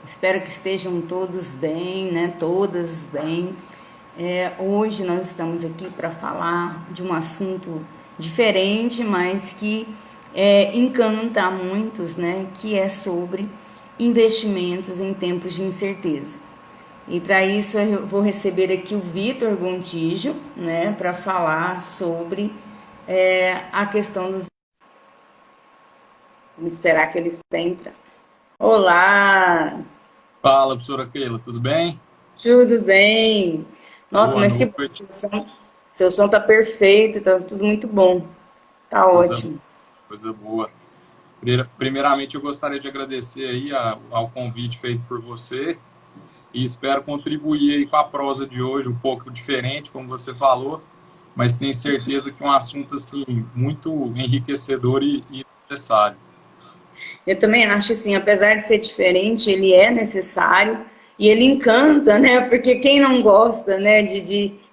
Espero que estejam todos bem, né? Todas bem. Hoje nós estamos aqui para falar de um assunto diferente, mas que encanta muitos, né? Que é sobre investimentos em tempos de incerteza. E para isso eu vou receber aqui o Vitor Gontijo, né? Para falar sobre a questão dos. Vamos esperar que eles entrem. Olá! Fala, professora Keila, tudo bem? Tudo bem? Nossa, Boa mas que bom, noite, seu som tá perfeito, tá tudo muito bom, tá coisa, ótimo. coisa boa. Primeiramente, eu gostaria de agradecer aí ao convite feito por você e espero contribuir aí com a prosa de hoje, um pouco diferente, como você falou, mas tenho certeza que é um assunto assim muito enriquecedor e necessário. Eu também acho assim, apesar de ser diferente, ele é necessário e ele encanta, né? Porque quem não gosta, né, de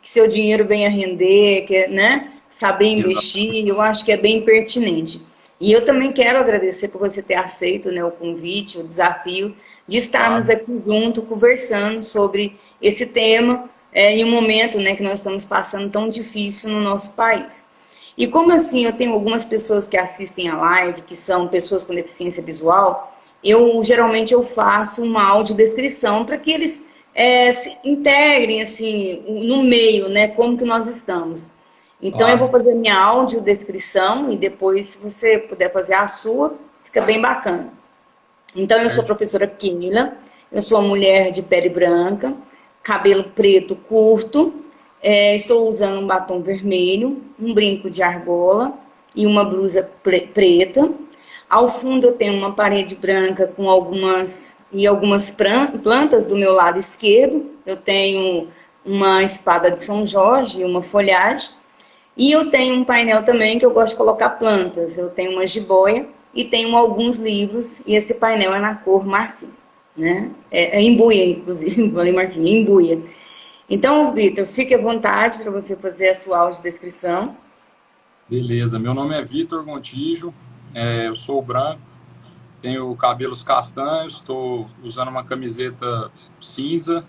que seu dinheiro venha render, que, né, saber investir, eu acho que é bem pertinente. E eu também quero agradecer por você ter aceito, né, o convite, o desafio de estarmos Claro. aqui junto conversando sobre esse tema em um momento, né, que nós estamos passando tão difícil no nosso país. E como assim eu tenho algumas pessoas que assistem a live, que são pessoas com deficiência visual, geralmente eu faço uma audiodescrição para que eles se integrem assim no meio, né? Como que nós estamos. Então eu vou Claro. fazer minha audiodescrição e depois, se você puder fazer a sua, fica bem bacana. Então eu sou a Certo. professora Keila, eu sou uma mulher de pele branca, cabelo preto curto, estou usando um batom vermelho, um brinco de argola e uma blusa preta. Ao fundo eu tenho uma parede branca com algumas plantas do meu lado esquerdo. Eu tenho uma espada de São Jorge e uma folhagem. E eu tenho um painel também que eu gosto de colocar plantas. Eu tenho uma jiboia e tenho alguns livros, e esse painel é na cor marfim, né? É embuia, inclusive, falei marfim, embuia. Então, Vitor, fique à vontade para você fazer a sua audiodescrição. Beleza, meu nome é Vitor Gontijo, eu sou branco, tenho cabelos castanhos, estou usando uma camiseta cinza.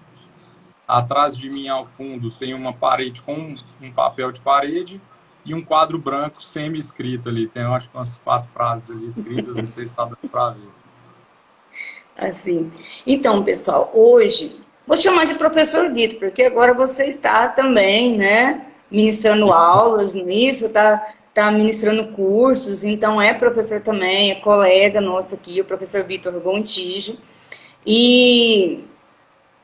Atrás de mim, ao fundo, tem uma parede com um papel de parede e um quadro branco semi-escrito ali. Tem, eu acho que umas 4 frases ali escritas, não sei se está dando para ver. Assim. Então, pessoal, hoje vou chamar de professor Vitor, porque agora você está também, né, ministrando aulas nisso, tá ministrando cursos, então é professor também, é colega nosso aqui, o professor Vitor Gontijo. E,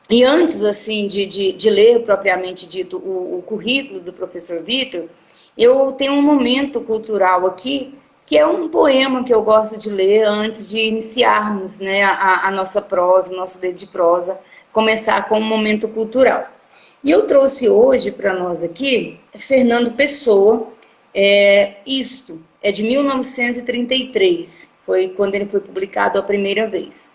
e antes, assim, de ler propriamente dito o currículo do professor Vitor, eu tenho um momento cultural aqui, que é um poema que eu gosto de ler antes de iniciarmos, né, a nossa prosa, o nosso dedo de prosa, começar com um momento cultural. E eu trouxe hoje para nós aqui Fernando Pessoa, Isto, é de 1933, foi quando ele foi publicado a primeira vez.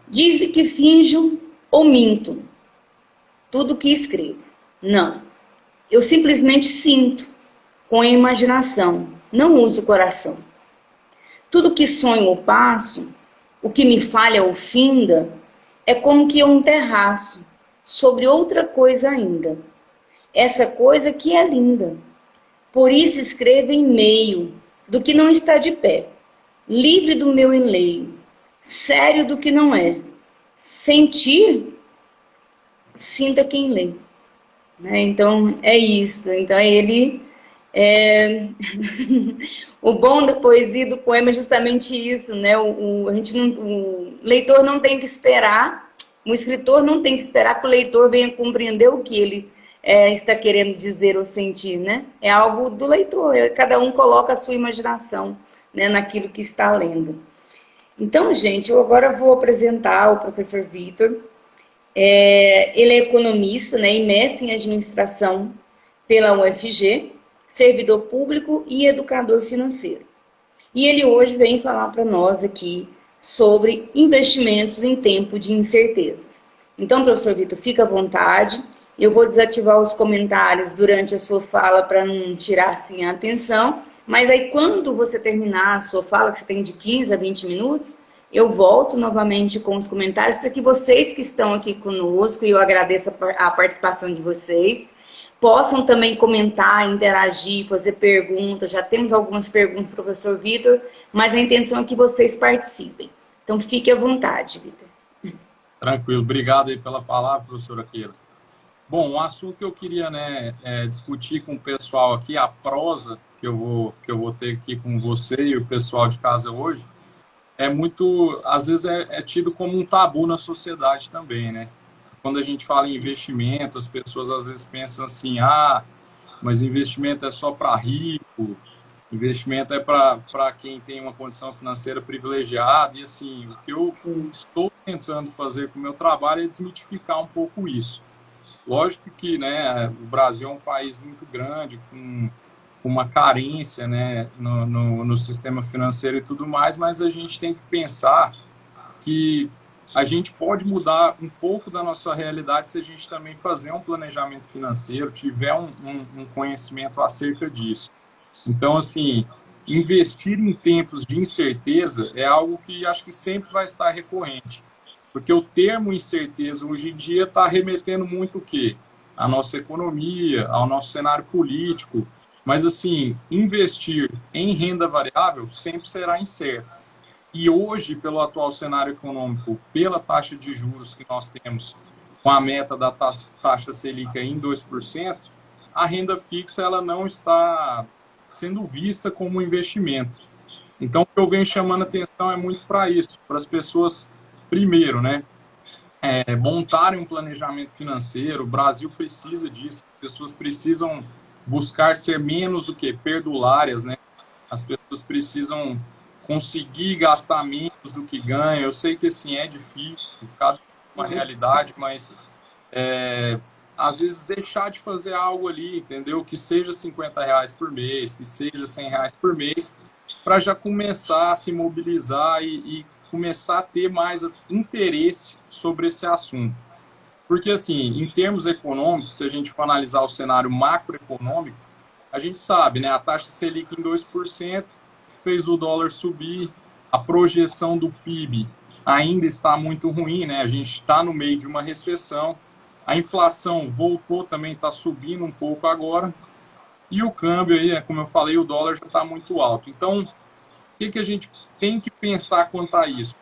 Diz que finjo ou minto tudo que escrevo. Não, eu simplesmente sinto, com a imaginação, não uso o coração. Tudo que sonho ou passo, o que me falha ou finda, é como que um terraço sobre outra coisa ainda. Essa coisa que é linda. Por isso escrevo em meio do que não está de pé, livre do meu enleio, sério do que não é. Sentir, sinta quem lê. Né? Então é isso. Então ele é... o bom da poesia e do poema é justamente isso, né? O leitor não tem que esperar, o escritor não tem que esperar que o leitor venha compreender o que ele está querendo dizer ou sentir, né? É algo do leitor, cada um coloca a sua imaginação, né, naquilo que está lendo. Então, gente, eu agora vou apresentar o professor Vitor. Ele é economista, né, e mestre em administração pela UFG, servidor público e educador financeiro. E ele hoje vem falar para nós aqui sobre investimentos em tempo de incertezas. Então, professor Vitor, fica à vontade. Eu vou desativar os comentários durante a sua fala para não tirar assim a atenção. Mas aí, quando você terminar a sua fala, que você tem de 15 a 20 minutos, eu volto novamente com os comentários para que vocês que estão aqui conosco, e eu agradeço a participação de vocês, possam também comentar, interagir, fazer perguntas. Já temos algumas perguntas, professor Vitor, mas a intenção é que vocês participem. Então, fique à vontade, Vitor. Tranquilo. Obrigado aí pela palavra, professora Keila. Bom, um assunto que eu queria, né, discutir com o pessoal aqui, a prosa que eu vou ter aqui com você e o pessoal de casa hoje, é muito, às vezes é tido como um tabu na sociedade também, né? Quando a gente fala em investimento, as pessoas às vezes pensam assim, mas investimento é só para rico, investimento é para quem tem uma condição financeira privilegiada, e assim, o que eu estou tentando fazer com o meu trabalho é desmitificar um pouco isso. Lógico que, né, o Brasil é um país muito grande, com uma carência, né, no sistema financeiro e tudo mais, mas a gente tem que pensar que a gente pode mudar um pouco da nossa realidade se a gente também fazer um planejamento financeiro, tiver um conhecimento acerca disso. Então, assim, investir em tempos de incerteza é algo que acho que sempre vai estar recorrente. Porque o termo incerteza hoje em dia está remetendo muito o quê? À nossa economia, ao nosso cenário político. Mas, assim, investir em renda variável sempre será incerto. E hoje, pelo atual cenário econômico, pela taxa de juros que nós temos, com a meta da taxa Selic em 2%, a renda fixa ela não está sendo vista como um investimento. Então, o que eu venho chamando a atenção é muito para isso, para as pessoas, primeiro, né, montarem um planejamento financeiro. O Brasil precisa disso, as pessoas precisam buscar ser menos o que perdulárias, né? As pessoas precisam conseguir gastar menos do que ganham. Eu sei que assim é difícil, cada uma realidade, mas às vezes deixar de fazer algo ali, entendeu? Que seja R$ 50 por mês, que seja R$ 100 por mês, para já começar a se mobilizar e começar a ter mais interesse sobre esse assunto. Porque, assim, em termos econômicos, se a gente for analisar o cenário macroeconômico, a gente sabe, né? A taxa Selic em 2% fez o dólar subir, a projeção do PIB ainda está muito ruim, né? A gente está no meio de uma recessão, a inflação voltou também, está subindo um pouco agora, e o câmbio aí, como eu falei, o dólar já está muito alto. Então, o que a gente tem que pensar quanto a isso?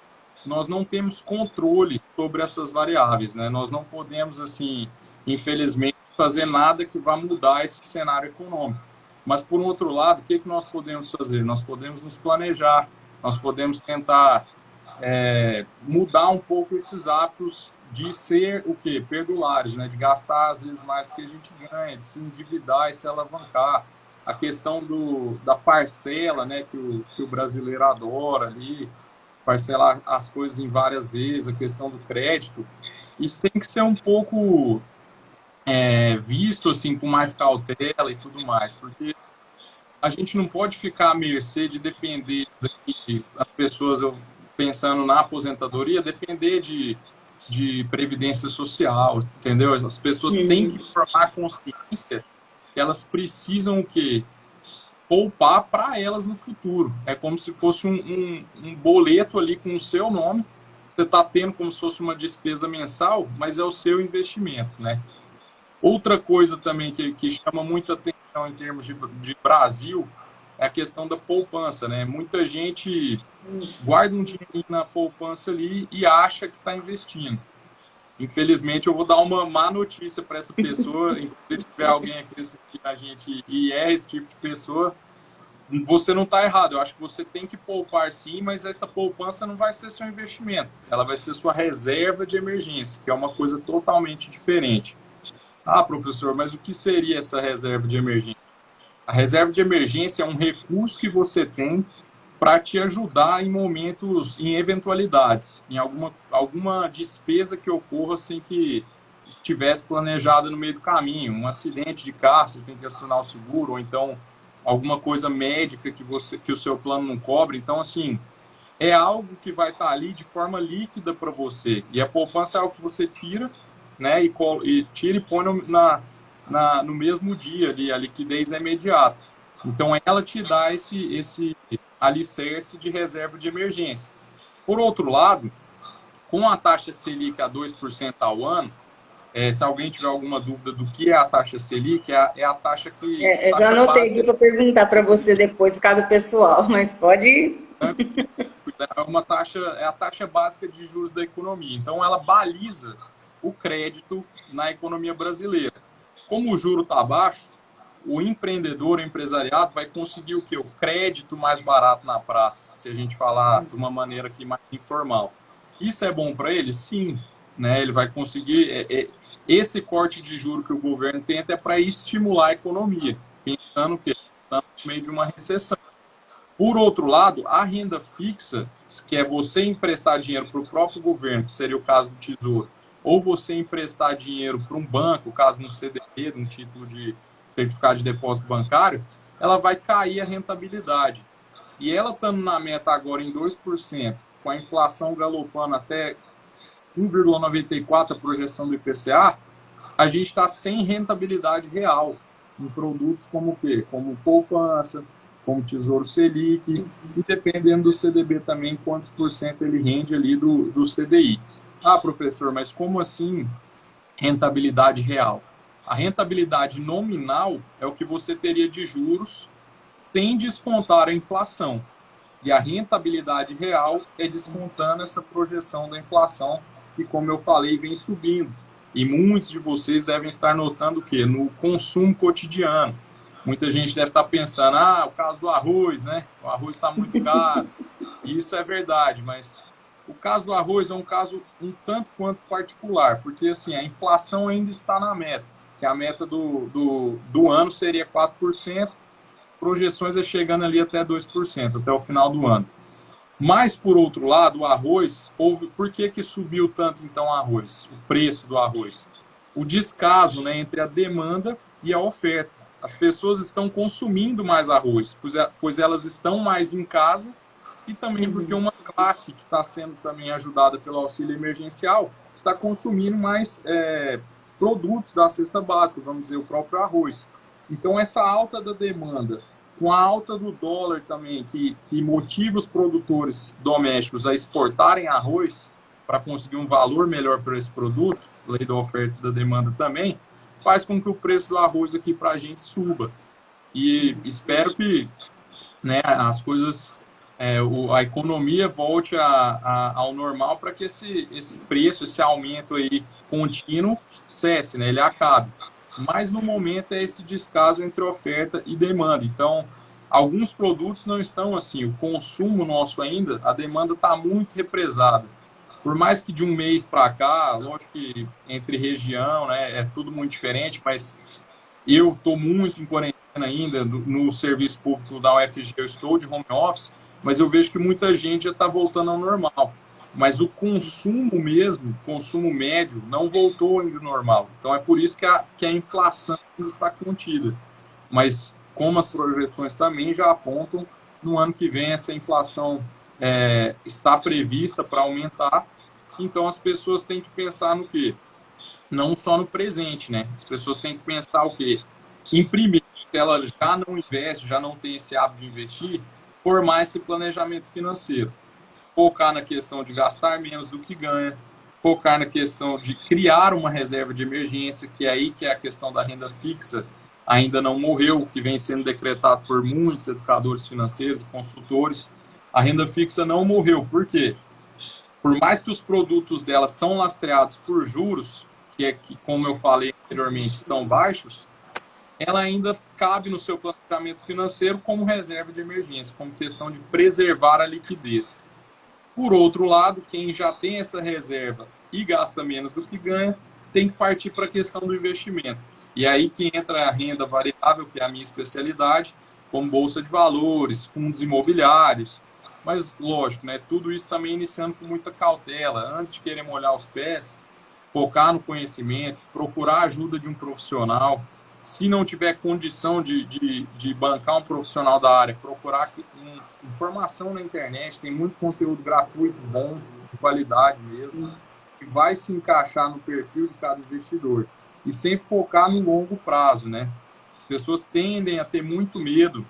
Nós não temos controle sobre essas variáveis, né? Nós não podemos, assim, infelizmente, fazer nada que vá mudar esse cenário econômico. Mas, por um outro lado, o que nós podemos fazer? Nós podemos nos planejar, nós podemos tentar mudar um pouco esses hábitos de ser o quê? Perdulares, né? De gastar, às vezes, mais do que a gente ganha, de se endividar e se alavancar. A questão da parcela, né? Que o brasileiro adora ali, parcelar as coisas em várias vezes, a questão do crédito, isso tem que ser um pouco visto assim com mais cautela e tudo mais, porque a gente não pode ficar à mercê de depender das pessoas, eu pensando na aposentadoria, depender de previdência social, entendeu? As pessoas têm que formar consciência que elas precisam o quê? Poupar para elas no futuro. É como se fosse um boleto ali com o seu nome, você está tendo como se fosse uma despesa mensal, mas é o seu investimento, né? Outra coisa também que chama muita atenção em termos de Brasil é a questão da poupança, né? Muita gente guarda um dinheirinho na poupança ali e acha que está investindo. Infelizmente, eu vou dar uma má notícia para essa pessoa. Se tiver alguém aqui assistindo a gente e é esse tipo de pessoa, você não está errado. Eu acho que você tem que poupar sim, mas essa poupança não vai ser seu investimento. Ela vai ser sua reserva de emergência, que é uma coisa totalmente diferente. Ah, professor, mas o que seria essa reserva de emergência? A reserva de emergência é um recurso que você tem para te ajudar em momentos, em eventualidades, em alguma despesa que ocorra sem que estivesse planejada no meio do caminho. Um acidente de carro, você tem que assinar o seguro, ou então alguma coisa médica que o seu plano não cobre. Então, assim, é algo que vai estar ali de forma líquida para você. E a poupança é algo que você tira, né, e tira e põe no mesmo dia ali, a liquidez é imediata. Então ela te dá esse alicerce de reserva de emergência. Por outro lado, com a taxa Selic a 2% ao ano, se alguém tiver alguma dúvida do que é a taxa Selic, é a taxa Eu já taxa anotei aqui básica, para perguntar para você depois, por causa do pessoal, mas pode ir. né? É a taxa básica de juros da economia. Então, ela baliza o crédito na economia brasileira. Como o juro está baixo, o empreendedor, o empresariado, vai conseguir o quê? O crédito mais barato na praça, se a gente falar de uma maneira aqui mais informal. Isso é bom para ele? Sim. Né? Ele vai conseguir... esse corte de juro que o governo tenta é para estimular a economia, pensando que estamos no meio de uma recessão. Por outro lado, a renda fixa, que é você emprestar dinheiro para o próprio governo, que seria o caso do Tesouro, ou você emprestar dinheiro para um banco, caso no CDB, um título de certificado de depósito bancário, ela vai cair a rentabilidade. E ela estando na meta agora em 2%, com a inflação galopando até 1,94% a projeção do IPCA, a gente está sem rentabilidade real em produtos como o quê? Como poupança, como Tesouro Selic, e dependendo do CDB também, quantos por cento ele rende ali do CDI. Ah, professor, mas como assim rentabilidade real? A rentabilidade nominal é o que você teria de juros sem descontar a inflação. E a rentabilidade real é descontando essa projeção da inflação, que, como eu falei, vem subindo. E muitos de vocês devem estar notando o quê? No consumo cotidiano. Muita gente deve estar pensando, o caso do arroz, né? O arroz está muito caro. E isso é verdade, mas o caso do arroz é um caso um tanto quanto particular, porque assim, a inflação ainda está na meta, que a meta do ano seria 4%, projeções é chegando ali até 2%, até o final do ano. Mas, por outro lado, o arroz, por que subiu tanto então o arroz? O preço do arroz? O descaso, né, entre a demanda e a oferta. As pessoas estão consumindo mais arroz, pois elas estão mais em casa, e também porque uma classe que está sendo também ajudada pelo auxílio emergencial está consumindo mais produtos da cesta básica, vamos dizer, o próprio arroz. Então, essa alta da demanda, com a alta do dólar também, que motiva os produtores domésticos a exportarem arroz para conseguir um valor melhor para esse produto, lei da oferta e da demanda também, faz com que o preço do arroz aqui para a gente suba. E espero que, né, as coisas, a economia volte ao normal para que esse preço, esse aumento aí contínuo cesse, né, ele acabe. Mas no momento é esse descaso entre oferta e demanda. Então, alguns produtos não estão assim. O consumo nosso ainda, a demanda está muito represada. Por mais que de um mês para cá, lógico que entre região, né, é tudo muito diferente, mas eu estou muito em quarentena ainda, no serviço público da UFG, eu estou de home office, mas eu vejo que muita gente já está voltando ao normal. Mas o consumo mesmo, consumo médio, não voltou ainda ao normal. Então é por isso que a inflação está contida. Mas como as projeções também já apontam, no ano que vem essa inflação está prevista para aumentar. Então as pessoas têm que pensar no quê? Não só no presente, né? As pessoas têm que pensar o quê? Em primeiro, se ela já não investe, já não tem esse hábito de investir, formar esse planejamento financeiro. Focar na questão de gastar menos do que ganha, focar na questão de criar uma reserva de emergência, que é aí que é a questão da renda fixa, ainda não morreu, que vem sendo decretado por muitos educadores financeiros e consultores. A renda fixa não morreu. Por quê? Por mais que os produtos dela são lastreados por juros, que como eu falei anteriormente, estão baixos, ela ainda cabe no seu planejamento financeiro como reserva de emergência, como questão de preservar a liquidez. Por outro lado, quem já tem essa reserva e gasta menos do que ganha, tem que partir para a questão do investimento. E aí que entra a renda variável, que é a minha especialidade, como bolsa de valores, fundos imobiliários. Mas, lógico, né, tudo isso também iniciando com muita cautela. Antes de querer molhar os pés, focar no conhecimento, procurar a ajuda de um profissional. Se não tiver condição de bancar um profissional da área, procurar informação na internet, tem muito conteúdo gratuito, bom, de qualidade mesmo, que vai se encaixar no perfil de cada investidor. E sempre focar no longo prazo, né? As pessoas tendem a ter muito medo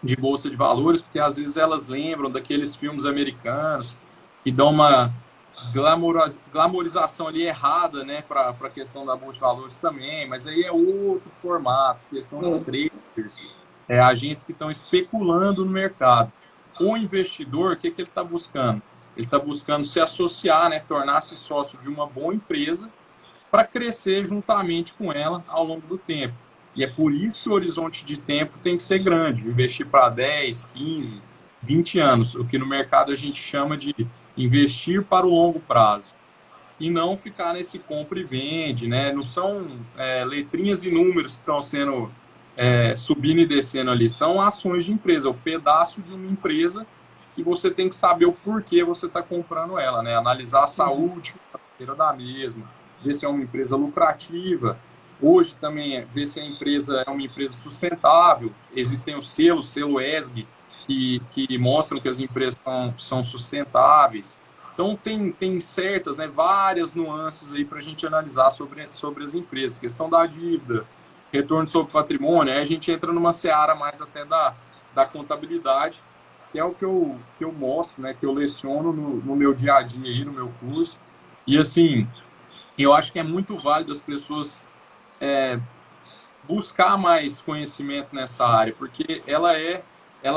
de bolsa de valores, porque às vezes elas lembram daqueles filmes americanos que dão uma glamorização ali errada, né, para a questão da bolsa de valores também, mas aí é outro formato, questão de traders, agentes que estão especulando no mercado. O investidor, o que ele está buscando? Ele está buscando se associar, né, tornar-se sócio de uma boa empresa para crescer juntamente com ela ao longo do tempo. E é por isso que o horizonte de tempo tem que ser grande, investir para 10, 15, 20 anos, o que no mercado a gente chama de investir para o longo prazo. E não ficar nesse compra e vende, né? Não são letrinhas e números que estão sendo subindo e descendo ali, são ações de empresa, o pedaço de uma empresa e você tem que saber o porquê você está comprando ela, né? Analisar a saúde financeira da mesma, ver se é uma empresa lucrativa. Hoje também ver se a empresa é uma empresa sustentável. Existem os selos, selo ESG, que mostram que as empresas são sustentáveis. Então tem certas, né, várias nuances aí para a gente analisar sobre as empresas. Questão da dívida, retorno sobre patrimônio, aí a gente entra numa seara mais até da contabilidade, que é o que eu mostro, né, que eu leciono no meu dia a dia aí, no meu curso. E assim, eu acho que é muito válido as pessoas buscar mais conhecimento nessa área, porque ela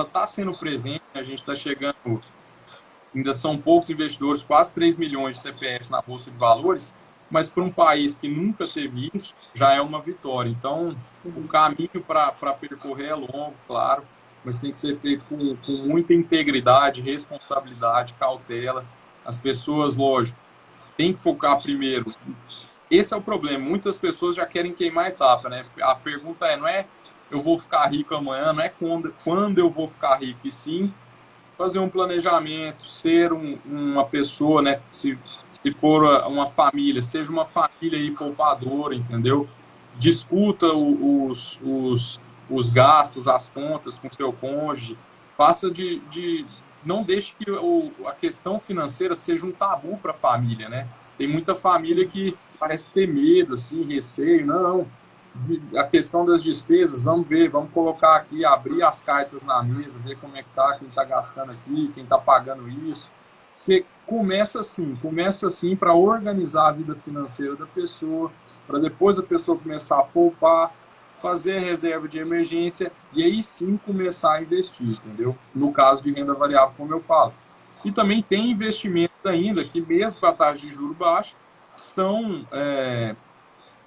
está sendo presente, a gente está chegando, ainda são poucos investidores, quase 3 milhões de CPFs na Bolsa de Valores, mas para um país que nunca teve isso, já é uma vitória. Então, o caminho para percorrer é longo, claro, mas tem que ser feito com muita integridade, responsabilidade, cautela. As pessoas, lógico, têm que focar primeiro. Esse é o problema. Muitas pessoas já querem queimar a etapa, né? A pergunta não é eu vou ficar rico amanhã, não é quando eu vou ficar rico, e sim fazer um planejamento, ser uma pessoa, né? Se for uma família, seja uma família aí poupadora, entendeu? Discuta os gastos, as contas com seu cônjuge, faça não deixe que a questão financeira seja um tabu para a família, né? Tem muita família que parece ter medo, assim, receio. Não, a questão das despesas, vamos ver, vamos colocar aqui, abrir as cartas na mesa, ver como é que tá, quem está gastando aqui, quem está pagando isso. Porque começa assim para organizar a vida financeira da pessoa, para depois a pessoa começar a poupar, fazer a reserva de emergência e aí sim começar a investir, entendeu? No caso de renda variável, como eu falo. E também tem investimentos ainda que, mesmo com a taxa de juros baixa, são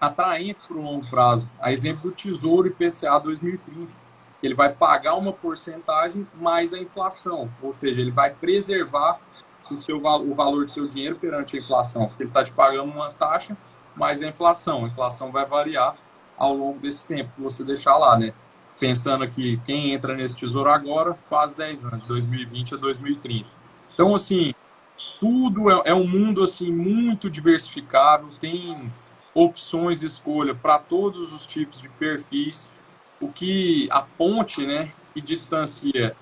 atraentes para o longo prazo. A exemplo do Tesouro IPCA 2030. Ele vai pagar uma porcentagem mais a inflação, ou seja, ele vai preservar o valor do seu dinheiro perante a inflação, porque ele está te pagando uma taxa mais a inflação. A inflação vai variar ao longo desse tempo que você deixar lá, né? Pensando aqui, quem entra nesse tesouro agora, quase 10 anos, de 2020 a 2030. Então, assim, tudo é um mundo assim muito diversificado, tem opções de escolha para todos os tipos de perfis. O que a ponte, né, que distancia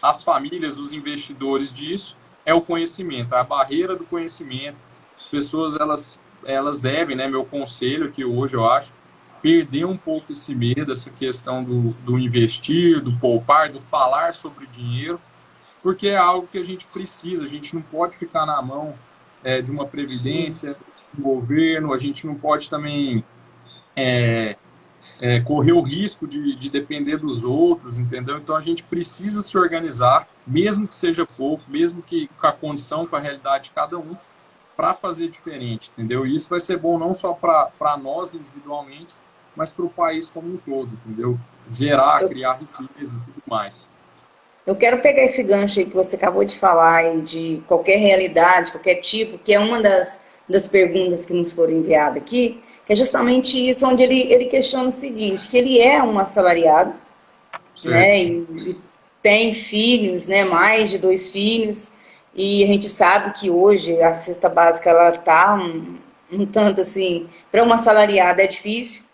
as famílias, os investidores disso, é o conhecimento, a barreira do conhecimento. As pessoas, elas devem, né, meu conselho que hoje eu acho, perder um pouco esse medo, essa questão do investir, do poupar, do falar sobre dinheiro, porque é algo que a gente precisa, a gente não pode ficar na mão de uma previdência, do governo, a gente não pode também correr o risco de depender dos outros, entendeu? Então a gente precisa se organizar, mesmo que seja pouco, mesmo que com a condição, com a realidade de cada um, para fazer diferente, entendeu? E isso vai ser bom não só para nós individualmente, mas para o país como um todo, entendeu? Criar riqueza e tudo mais. Eu quero pegar esse gancho aí que você acabou de falar, aí, de qualquer realidade, qualquer tipo, que é uma das perguntas que nos foram enviadas aqui, que é justamente isso, onde ele questiona o seguinte, que ele é um assalariado, né, e tem filhos, né, mais de 2 filhos, e a gente sabe que hoje a cesta básica, ela está um tanto assim, para um assalariado é difícil.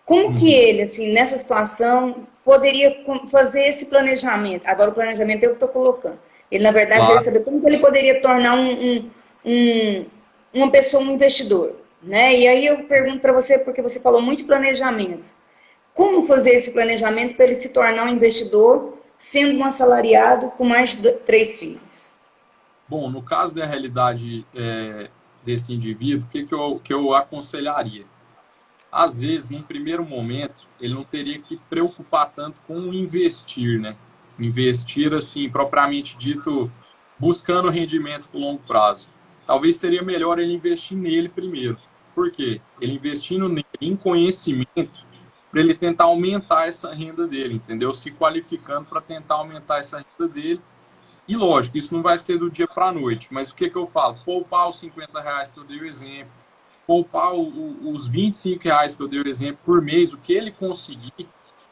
Como que ele, assim, nessa situação, poderia fazer esse planejamento? Agora, o planejamento é o que eu estou colocando. Ele, na verdade, queria saber como que ele poderia tornar uma pessoa um investidor, né? E aí eu pergunto para você, porque você falou muito de planejamento. Como fazer esse planejamento para ele se tornar um investidor, sendo um assalariado com mais de 3 filhos? Bom, no caso da realidade desse indivíduo, o que eu aconselharia? Às vezes, num primeiro momento, ele não teria que preocupar tanto com investir, né? Investir, assim, propriamente dito, buscando rendimentos por longo prazo. Talvez seria melhor ele investir nele primeiro. Por quê? Ele investindo nele em conhecimento, para ele tentar aumentar essa renda dele, entendeu? Se qualificando para tentar aumentar essa renda dele. E lógico, isso não vai ser do dia para a noite, mas o que eu falo? Poupar os R$ 50 que eu dei o exemplo, poupar os R$ 25 que eu dei o exemplo por mês, o que ele conseguir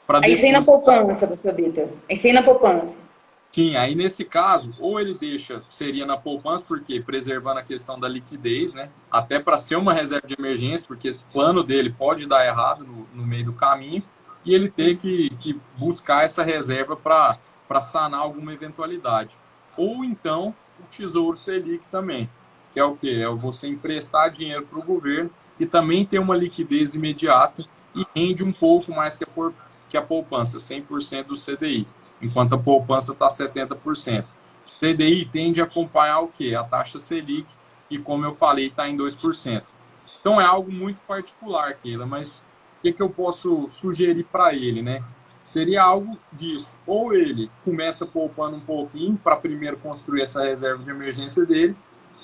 para Aí sem na depois. poupança, professor Vitor. Aí sem na poupança. Sim, aí nesse caso, ou ele deixa, seria na poupança, porque preservando a questão da liquidez, né? Até para ser uma reserva de emergência, porque esse plano dele pode dar errado no meio do caminho, e ele ter que buscar essa reserva para sanar alguma eventualidade. Ou então, o Tesouro Selic também, que é o quê? É você emprestar dinheiro para o governo, que também tem uma liquidez imediata e rende um pouco mais que a poupança, 100% do CDI, enquanto a poupança está 70%. O CDI tende a acompanhar o quê? A taxa Selic, que, como eu falei, está em 2%. Então, é algo muito particular, Keila, mas o que eu posso sugerir para ele, né? Seria algo disso. Ou ele começa poupando um pouquinho para primeiro construir essa reserva de emergência dele,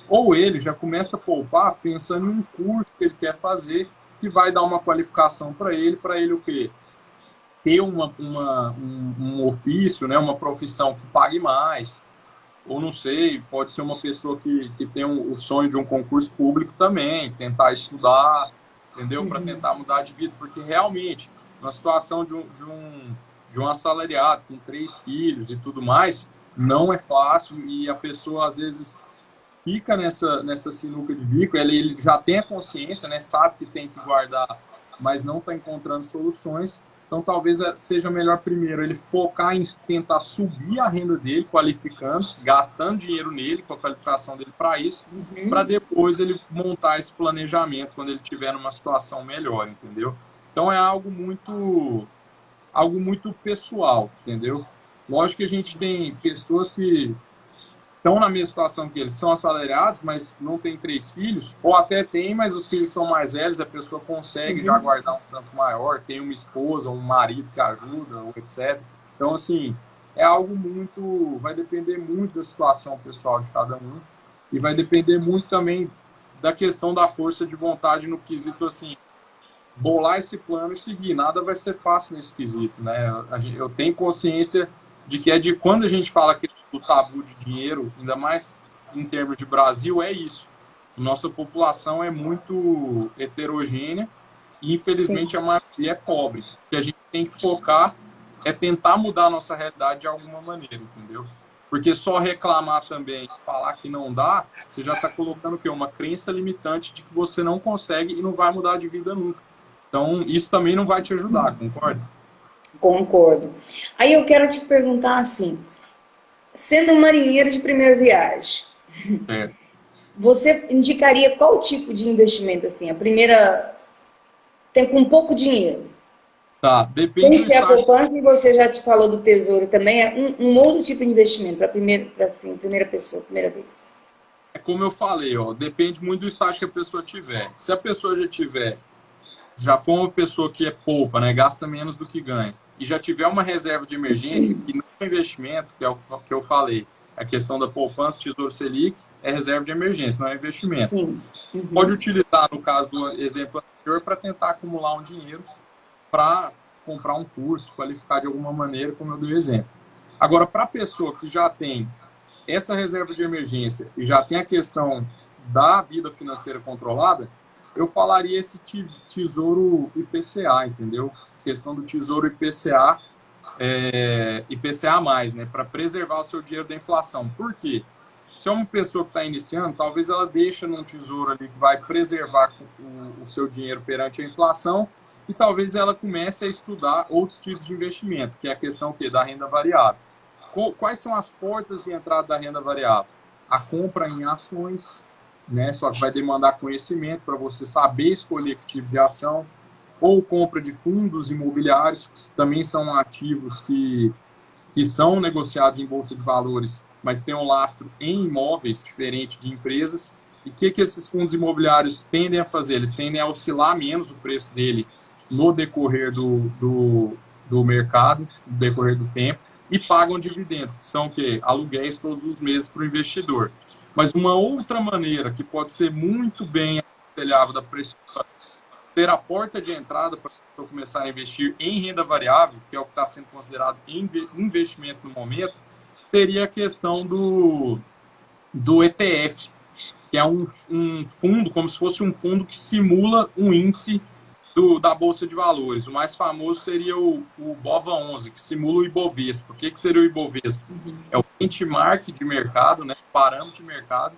ou ele já começa a poupar pensando em um curso que ele quer fazer, que vai dar uma qualificação para ele o quê? Ter um ofício, né, uma profissão que pague mais, ou não sei, pode ser uma pessoa que tem o sonho de um concurso público também, tentar estudar, entendeu? Para tentar mudar de vida, porque realmente, na situação de um assalariado com 3 filhos e tudo mais, não é fácil e a pessoa às vezes fica nessa sinuca de bico, ele já tem a consciência, né, sabe que tem que guardar, mas não está encontrando soluções. Então, talvez seja melhor primeiro ele focar em tentar subir a renda dele, qualificando-se, gastando dinheiro nele, com a qualificação dele para isso, para depois ele montar esse planejamento quando ele estiver numa situação melhor, entendeu? Então, é algo muito pessoal, entendeu? Lógico que a gente tem pessoas que estão na mesma situação que eles, são assalariados, mas não tem 3 filhos, ou até tem, mas os filhos são mais velhos, a pessoa consegue já guardar um tanto maior, tem uma esposa, um marido que ajuda, etc. Então, assim, é algo muito, vai depender muito da situação pessoal de cada um, e vai depender muito também da questão da força de vontade no quesito, assim, bolar esse plano e seguir. Nada vai ser fácil nesse quesito, né? Eu tenho consciência de que quando a gente fala que do tabu de dinheiro, ainda mais em termos de Brasil, é isso. Nossa população é muito heterogênea e, infelizmente, Sim. A maioria é pobre. O que a gente tem que focar é tentar mudar a nossa realidade de alguma maneira, entendeu? Porque só reclamar também, falar que não dá, você já está colocando o quê? Uma crença limitante de que você não consegue e não vai mudar de vida nunca. Então, isso também não vai te ajudar, concorda? Concordo. Aí eu quero te perguntar assim, sendo um marinheiro de primeira viagem, você indicaria qual tipo de investimento, assim? A primeira, tem com pouco dinheiro. Tá, depende do estágio. A poupança, e você já te falou do tesouro também, é um outro tipo de investimento, para assim, primeira pessoa, primeira vez. É como eu falei, ó, depende muito do estágio que a pessoa tiver. Se a pessoa já for uma pessoa que poupa, né, gasta menos do que ganha, e já tiver uma reserva de emergência, que não é investimento, que é o que eu falei, a questão da poupança, Tesouro Selic, é reserva de emergência, não é investimento. Sim. Pode utilizar, no caso do exemplo anterior, para tentar acumular um dinheiro para comprar um curso, qualificar de alguma maneira, como eu dei o exemplo. Agora, para a pessoa que já tem essa reserva de emergência e já tem a questão da vida financeira controlada, eu falaria esse tesouro IPCA, entendeu? Questão do tesouro IPCA, IPCA+, né? Para preservar o seu dinheiro da inflação. Por quê? Se é uma pessoa que está iniciando, talvez ela deixe num tesouro ali que vai preservar o seu dinheiro perante a inflação e talvez ela comece a estudar outros tipos de investimento, que é a questão da renda variável. Quais são as portas de entrada da renda variável? A compra em ações, né? Só que vai demandar conhecimento para você saber escolher que tipo de ação, ou compra de fundos imobiliários, que também são ativos que são negociados em bolsa de valores, mas tem um lastro em imóveis, diferente de empresas. E o que esses fundos imobiliários tendem a fazer? Eles tendem a oscilar menos o preço dele no decorrer do mercado, no decorrer do tempo, e pagam dividendos, que são o quê? Aluguéis todos os meses para o investidor. Mas uma outra maneira que pode ser muito bem aconselhável da pessoa ter a porta de entrada para começar a investir em renda variável, que é o que está sendo considerado investimento no momento, seria a questão do ETF, que é um fundo, como se fosse um fundo que simula um índice da Bolsa de Valores. O mais famoso seria o BOVA11, que simula o Ibovespa. O que seria o Ibovespa? É o benchmark de mercado, né, parâmetro de mercado,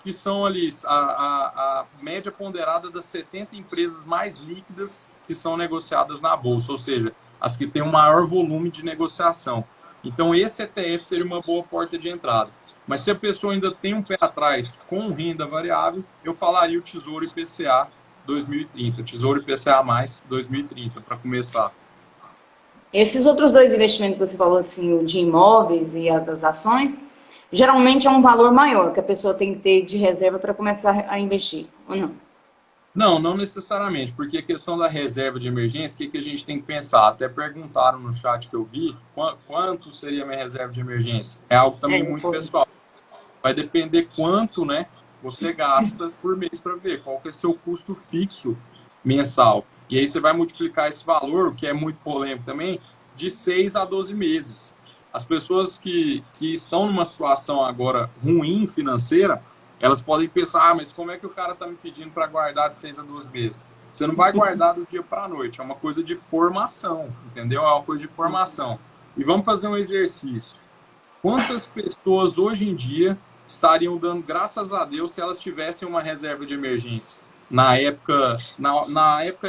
que são ali a média ponderada das 70 empresas mais líquidas que são negociadas na Bolsa, ou seja, as que têm o maior volume de negociação. Então, esse ETF seria uma boa porta de entrada. Mas se a pessoa ainda tem um pé atrás com renda variável, eu falaria o Tesouro IPCA 2030, Tesouro IPCA mais 2030, para começar. Esses outros dois investimentos que você falou, assim, o de imóveis e as das ações, geralmente é um valor maior que a pessoa tem que ter de reserva para começar a investir, ou não? Não necessariamente, porque a questão da reserva de emergência, o que a gente tem que pensar? Até perguntaram no chat que eu vi, quanto seria a minha reserva de emergência? É algo também muito pessoal. Vai depender quanto, né, você gasta por mês para ver qual que é o seu custo fixo mensal. E aí você vai multiplicar esse valor, que é muito polêmico também, de 6 a 12 meses. As pessoas que estão numa situação agora ruim financeira, elas podem pensar, mas como é que o cara está me pedindo para guardar de 6 a 12 meses? Você não vai guardar do dia para a noite, é uma coisa de formação, entendeu? É uma coisa de formação. E vamos fazer um exercício. Quantas pessoas hoje em dia estariam dando graças a Deus se elas tivessem uma reserva de emergência? Na época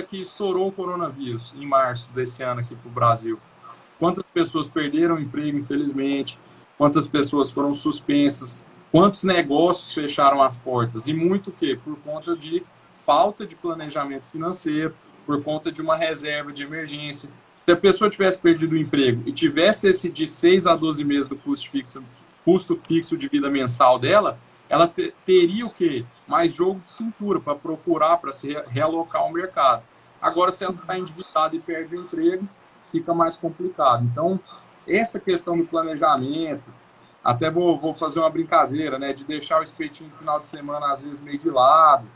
que estourou o coronavírus, em março desse ano aqui para o Brasil. Quantas pessoas perderam o emprego, infelizmente? Quantas pessoas foram suspensas? Quantos negócios fecharam as portas? E muito o quê? Por conta de falta de planejamento financeiro, por conta de uma reserva de emergência. Se a pessoa tivesse perdido o emprego e tivesse esse de 6 a 12 meses do custo fixo de vida mensal dela, ela teria o quê? Mais jogo de cintura para procurar, para se realocar ao mercado. Agora, se ela está endividada e perde o emprego, fica mais complicado. Então, essa questão do planejamento, até vou fazer uma brincadeira, né, de deixar o espetinho no final de semana, às vezes, meio de lado.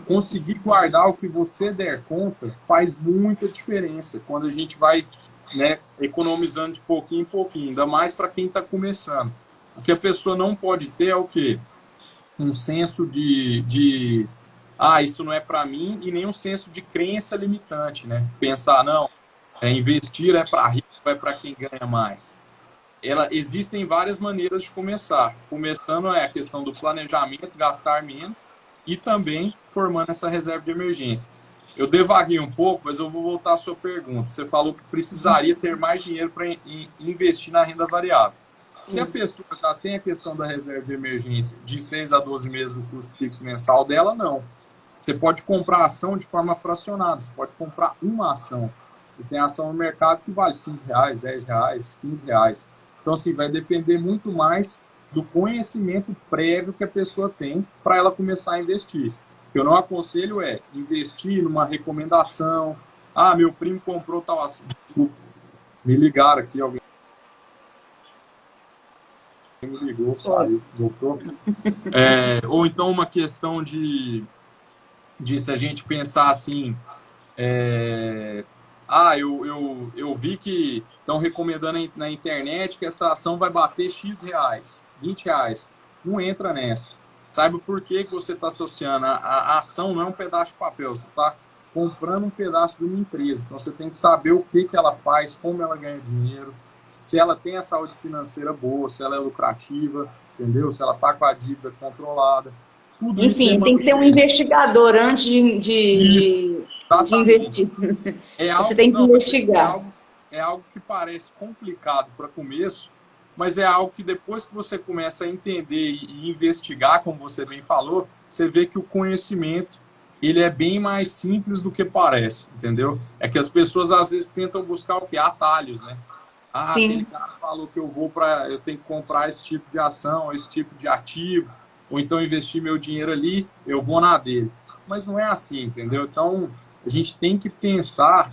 Conseguir guardar o que você der conta faz muita diferença quando a gente vai, né, economizando de pouquinho em pouquinho, ainda mais para quem está começando. O que a pessoa não pode ter é o quê? Um senso de isso não é para mim, e nem um senso de crença limitante, né? Pensar, não, investir é para rico, é para quem ganha mais. Existem várias maneiras de começar. Começando é a questão do planejamento, gastar menos, e também formando essa reserva de emergência. Eu devaguei um pouco, mas eu vou voltar à sua pergunta. Você falou que precisaria ter mais dinheiro para investir na renda variável. Se a pessoa já tem a questão da reserva de emergência de 6 a 12 meses do custo fixo mensal dela, não. Você pode comprar ação de forma fracionada, você pode comprar uma ação. E tem ação no mercado que vale R$5, R$10, R$15. Então, assim, vai depender muito mais do conhecimento prévio que a pessoa tem para ela começar a investir. O que eu não aconselho é investir numa recomendação. Meu primo comprou tal ação. Desculpa, me ligaram aqui, alguém me ligou, saiu, voltou. Ou então uma questão de se a gente pensar assim, eu vi que estão recomendando na internet que essa ação vai bater X reais, R$20. Não entra nessa. Saiba por que você está associando. A ação não é um pedaço de papel, você está comprando um pedaço de uma empresa. Então você tem que saber o que ela faz, como ela ganha dinheiro, se ela tem a saúde financeira boa, se ela é lucrativa, entendeu? Se ela está com a dívida controlada. Tudo Enfim, tem que ser um investigador antes de investir. Você tem que investigar. É algo que parece complicado para começo, mas é algo que depois que você começa a entender e investigar, como você bem falou, você vê que o conhecimento ele é bem mais simples do que parece, entendeu? É que as pessoas às vezes tentam buscar o quê? Atalhos, né? Ah, aquele Sim, cara falou que eu tenho que comprar esse tipo de ação, esse tipo de ativo, ou então investir meu dinheiro ali, eu vou na dele. Mas não é assim, entendeu? Então, a gente tem que pensar,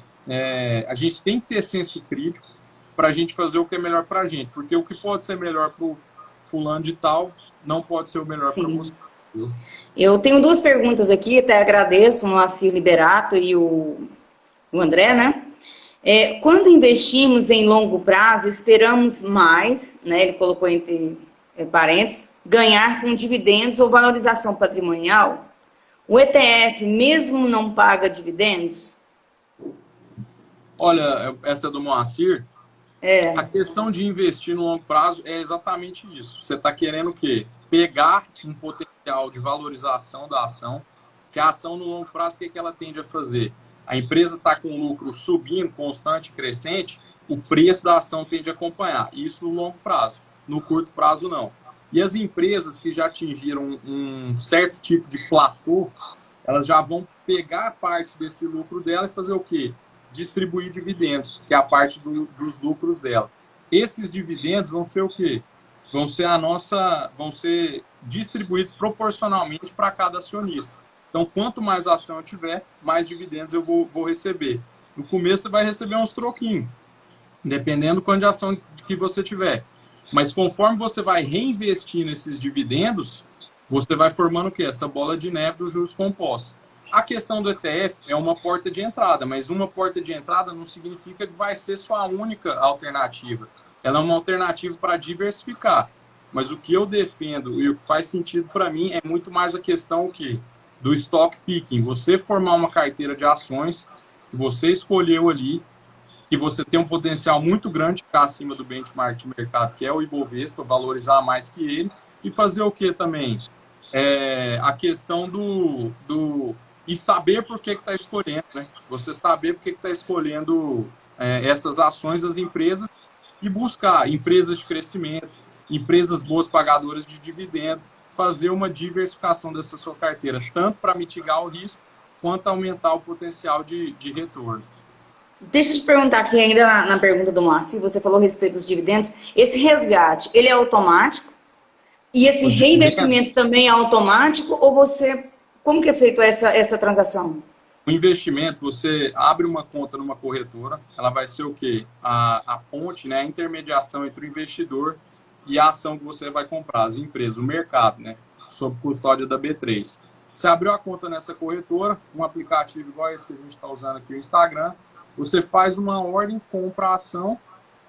a gente tem que ter senso crítico para a gente fazer o que é melhor para a gente, porque o que pode ser melhor para o fulano de tal, não pode ser o melhor para você. sim. Entendeu? Eu tenho duas perguntas aqui, até agradeço o Moacir Liberato e o André, né? Quando investimos em longo prazo, esperamos mais, né? Ele colocou entre parênteses, ganhar com dividendos ou valorização patrimonial. O ETF mesmo não paga dividendos? Olha, essa é do Moacir. A É, questão de investir no longo prazo é exatamente isso. Você está querendo o quê? Pegar um potencial de valorização da ação, que a ação no longo prazo, o que ela tende a fazer? A empresa está com o lucro subindo, constante, crescente, o preço da ação tende a acompanhar. Isso no longo prazo. No curto prazo, não. E as empresas que já atingiram um certo tipo de platô, elas já vão pegar parte desse lucro dela e fazer o quê? Distribuir dividendos, que é a parte dos lucros dela. Esses dividendos vão ser o quê? Vão ser distribuídos proporcionalmente para cada acionista. Então, quanto mais ação eu tiver, mais dividendos eu vou receber. No começo você vai receber uns troquinhos, dependendo do quanto de ação que você tiver. Mas conforme você vai reinvestindo esses dividendos, você vai formando o quê? Essa bola de neve dos juros compostos. A questão do ETF é uma porta de entrada, mas uma porta de entrada não significa que vai ser sua única alternativa. Ela é uma alternativa para diversificar. Mas o que eu defendo e o que faz sentido para mim é muito mais a questão o quê? Do stock picking. Você formar uma carteira de ações que você escolheu ali, que você tem um potencial muito grande de ficar acima do benchmark de mercado, que é o Ibovespa, valorizar mais que ele, e fazer o que também? A questão e saber por que está escolhendo, né? Você saber por que está escolhendo essas ações das empresas e buscar empresas de crescimento, empresas boas pagadoras de dividendo, fazer uma diversificação dessa sua carteira, tanto para mitigar o risco, quanto aumentar o potencial de retorno. deixa eu te perguntar aqui ainda na pergunta do Moacir, você falou a respeito dos dividendos. Esse resgate, ele é automático? E esse Os dividendos, reinvestimento também é automático? Ou você, como que é feito essa transação? o investimento, você abre uma conta numa corretora, ela vai ser o quê? A ponte, né, a intermediação entre o investidor e a ação que você vai comprar, as empresas, o mercado, né, sob custódia da B3. Você abriu a conta nessa corretora, um aplicativo igual esse que a gente está usando aqui, o Instagram, você faz uma ordem, compra a ação,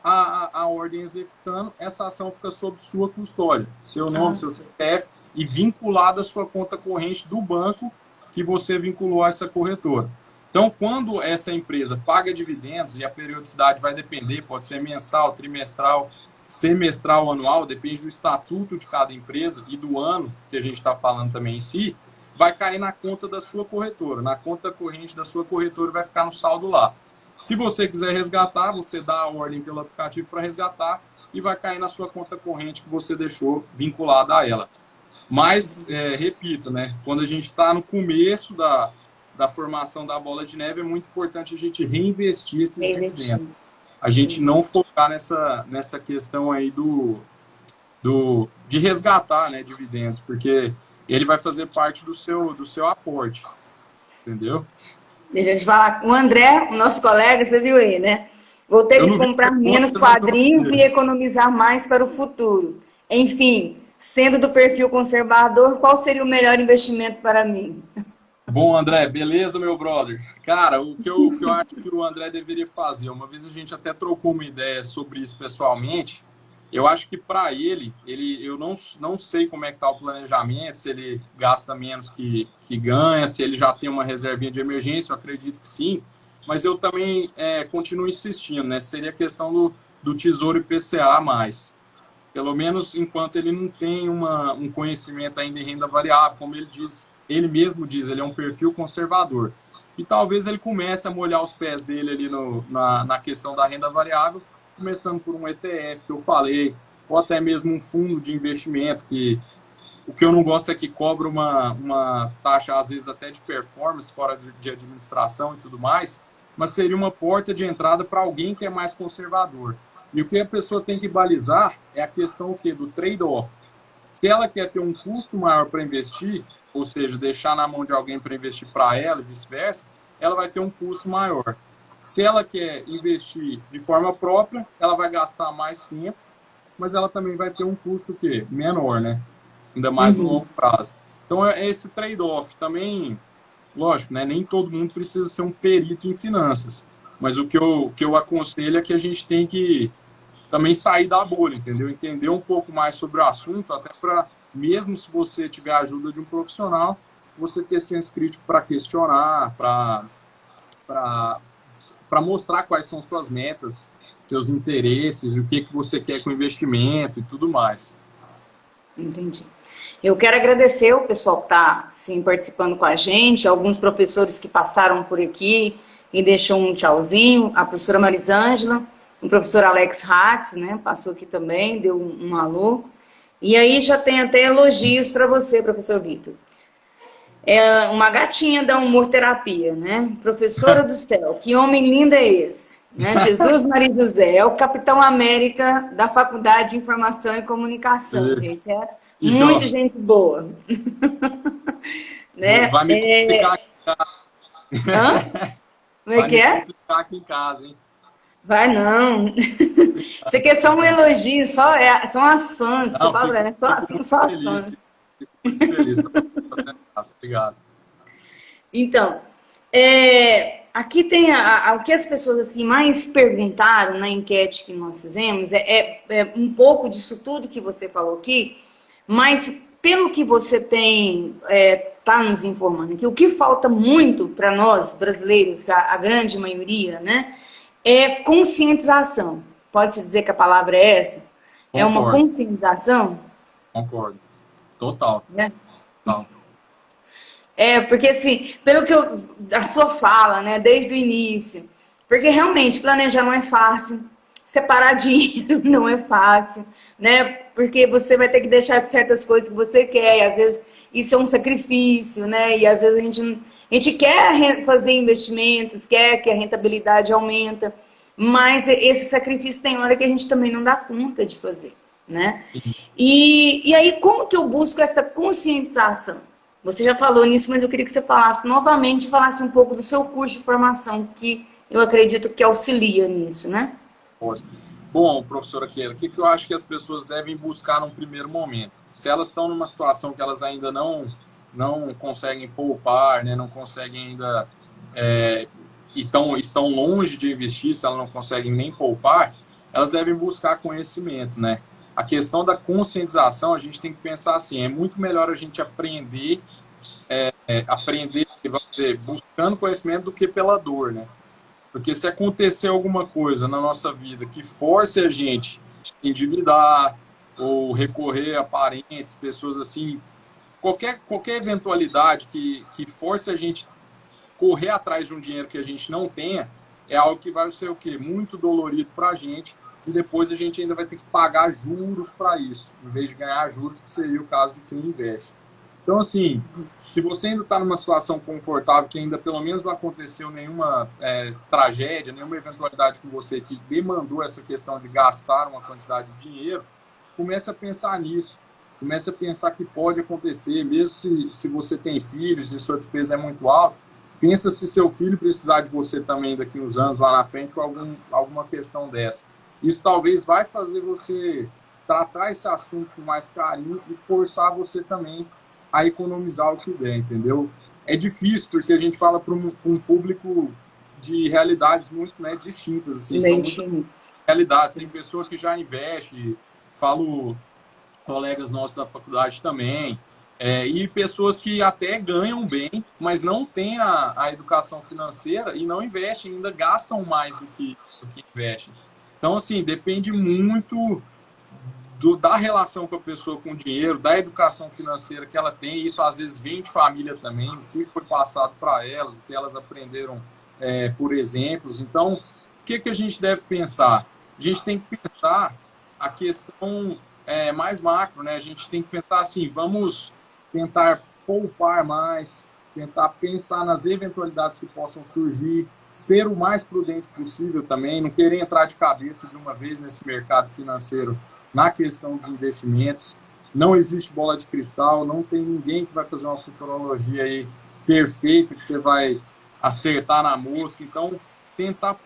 a ordem executando, essa ação fica sob sua custódia, seu nome, seu CPF, e vinculada à sua conta corrente do banco que você vinculou a essa corretora. Então, quando essa empresa paga dividendos, e a periodicidade vai depender, pode ser mensal, trimestral, semestral, anual, depende do estatuto de cada empresa e do ano que a gente está falando também em si, vai cair na conta da sua corretora, na conta corrente da sua corretora, vai ficar no saldo lá. Se você quiser resgatar, você dá a ordem pelo aplicativo para resgatar e vai cair na sua conta corrente que você deixou vinculada a ela. Mas, repito, né, quando a gente está no começo da formação da bola de neve, é muito importante a gente reinvestir esses dividendos. A gente não focar nessa questão aí de resgatar, né, dividendos, porque ele vai fazer parte do seu aporte, entendeu? Deixa eu te falar, o André, o nosso colega, você viu aí, né? Vou ter Eu que não vi comprar menos perguntas, mas eu quadrinhos vou e economizar mais para o futuro. Enfim, sendo do perfil conservador, qual seria o melhor investimento para mim? Bom, André, beleza, meu brother? Cara, o que eu acho que o André deveria fazer, uma vez a gente até trocou uma ideia sobre isso pessoalmente, eu acho que para eu não sei como é que tá o planejamento, se ele gasta menos que ganha, se ele já tem uma reservinha de emergência, eu acredito que sim, mas eu também continuo insistindo, né? Seria a questão do Tesouro IPCA a mais. Pelo menos enquanto ele não tem um conhecimento ainda em renda variável, como ele mesmo diz, ele é um perfil conservador. E talvez ele comece a molhar os pés dele ali na questão da renda variável, começando por um ETF que eu falei, ou até mesmo um fundo de investimento, que o que eu não gosto é que cobra uma taxa, às vezes até de performance, fora de administração e tudo mais, mas seria uma porta de entrada para alguém que é mais conservador. E o que a pessoa tem que balizar é a questão o quê? Do trade-off. Se ela quer ter um custo maior para investir, ou seja, deixar na mão de alguém para investir para ela e vice-versa, ela vai ter um custo maior. Se ela quer investir de forma própria, ela vai gastar mais tempo, mas ela também vai ter um custo que menor, né? Ainda mais no longo prazo. Então é esse trade-off também, lógico, né? Nem todo mundo precisa ser um perito em finanças, mas o que eu aconselho é que a gente tem que também sair da bolha, entendeu? Entender um pouco mais sobre o assunto, até para, mesmo se você tiver a ajuda de um profissional, você ter senso crítico para questionar, para mostrar quais são suas metas, seus interesses, o que você quer com o investimento e tudo mais. Entendi. Eu quero agradecer o pessoal que está sim, participando com a gente, alguns professores que passaram por aqui e deixou um tchauzinho, a professora Marisângela, o professor Alex Hatz, né, passou aqui também, deu um alô. E aí já tem até elogios para você, professor Vitor. É uma gatinha da humor terapia, né? Professora do céu, que homem lindo é esse? Né? Jesus Maria José, é o Capitão América da Faculdade de Informação e Comunicação, gente. É E, muito gente boa. Né? Vai me complicar aqui em casa. Hã? Como é Vai que me é? complicar aqui em casa, hein? Vai não. Isso aqui é só um elogio, são as fãs. Não, Né? Só as fãs. Fico muito feliz. Obrigado. Então, aqui tem o que as pessoas assim mais perguntaram na enquete que nós fizemos, é um pouco disso tudo que você falou aqui, mas pelo que você tá nos informando aqui, o que falta muito para nós brasileiros, a grande maioria, né, é conscientização. Pode-se dizer que a palavra é essa? Concordo. É uma conscientização? Concordo. Total. Né? Total. Porque assim, pelo que a sua fala, né, desde o início, porque realmente planejar não é fácil, separar dinheiro não é fácil, né, porque você vai ter que deixar certas coisas que você quer, e às vezes isso é um sacrifício, né, e às vezes a gente quer fazer investimentos, quer que a rentabilidade aumenta, mas esse sacrifício tem hora que a gente também não dá conta de fazer, né, e aí como que eu busco essa conscientização? Você já falou nisso, mas eu queria que você falasse novamente, falasse um pouco do seu curso de formação, que eu acredito que auxilia nisso, né? Bom, professora Keila, o que eu acho que as pessoas devem buscar num primeiro momento? Se elas estão numa situação que elas ainda não conseguem poupar, né, não conseguem ainda, estão longe de investir, se elas não conseguem nem poupar, elas devem buscar conhecimento, né? A questão da conscientização, a gente tem que pensar assim, é muito melhor a gente aprender, vamos dizer, buscando conhecimento do que pela dor, né? Porque se acontecer alguma coisa na nossa vida que force a gente a endividar ou recorrer a parentes, pessoas assim, qualquer eventualidade que force a gente correr atrás de um dinheiro que a gente não tenha, é algo que vai ser o quê? Muito dolorido para a gente, e depois a gente ainda vai ter que pagar juros para isso, em vez de ganhar juros, que seria o caso de quem investe. Então, assim, se você ainda está numa situação confortável, que ainda pelo menos não aconteceu nenhuma tragédia, nenhuma eventualidade com você que demandou essa questão de gastar uma quantidade de dinheiro, comece a pensar nisso. Comece a pensar que pode acontecer, mesmo se você tem filhos e sua despesa é muito alta, pensa se seu filho precisar de você também daqui uns anos lá na frente ou alguma questão dessa. Isso talvez vai fazer você tratar esse assunto com mais carinho e forçar você também a economizar o que der, entendeu? É difícil, porque a gente fala para um público de realidades muito, né, distintas. Assim, são muitas realidades. Tem pessoa que já investe, falo colegas nossos da faculdade também, e pessoas que até ganham bem, mas não têm a educação financeira e não investem, ainda gastam mais do que investem. Então, assim, depende muito da relação com a pessoa com o dinheiro, da educação financeira que ela tem. Isso, às vezes, vem de família também, o que foi passado para elas, o que elas aprenderam por exemplos. Então, o que a gente deve pensar? A gente tem que pensar a questão mais macro, né? A gente tem que pensar assim, vamos tentar poupar mais, tentar pensar nas eventualidades que possam surgir, ser o mais prudente possível também, não querer entrar de cabeça de uma vez nesse mercado financeiro na questão dos investimentos. Não existe bola de cristal, não tem ninguém que vai fazer uma futurologia aí perfeita, que você vai acertar na mosca. Então, tentar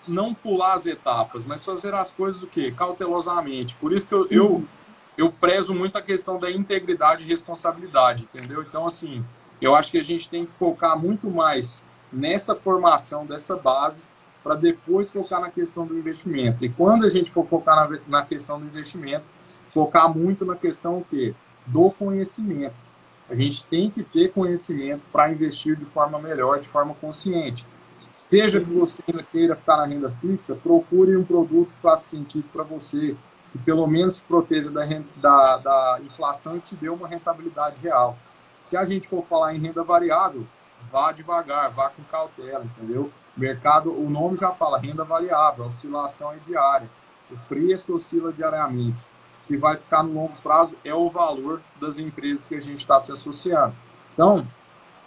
não pular as etapas, mas fazer as coisas o quê? Cautelosamente. Por isso que eu prezo muito a questão da integridade e responsabilidade, entendeu? Então, assim, eu acho que a gente tem que focar muito mais nessa formação dessa base para depois focar na questão do investimento. E quando a gente for focar na questão do investimento, focar muito na questão o quê? Do conhecimento. A gente tem que ter conhecimento para investir de forma melhor, de forma consciente. Seja que você queira ficar na renda fixa, procure um produto que faça sentido para você, que pelo menos te proteja da inflação e te dê uma rentabilidade real. Se a gente for falar em renda variável, vá devagar, vá com cautela, entendeu? Mercado, o nome já fala, renda variável, a oscilação é diária, o preço oscila diariamente. O que vai ficar no longo prazo é o valor das empresas que a gente está se associando. Então,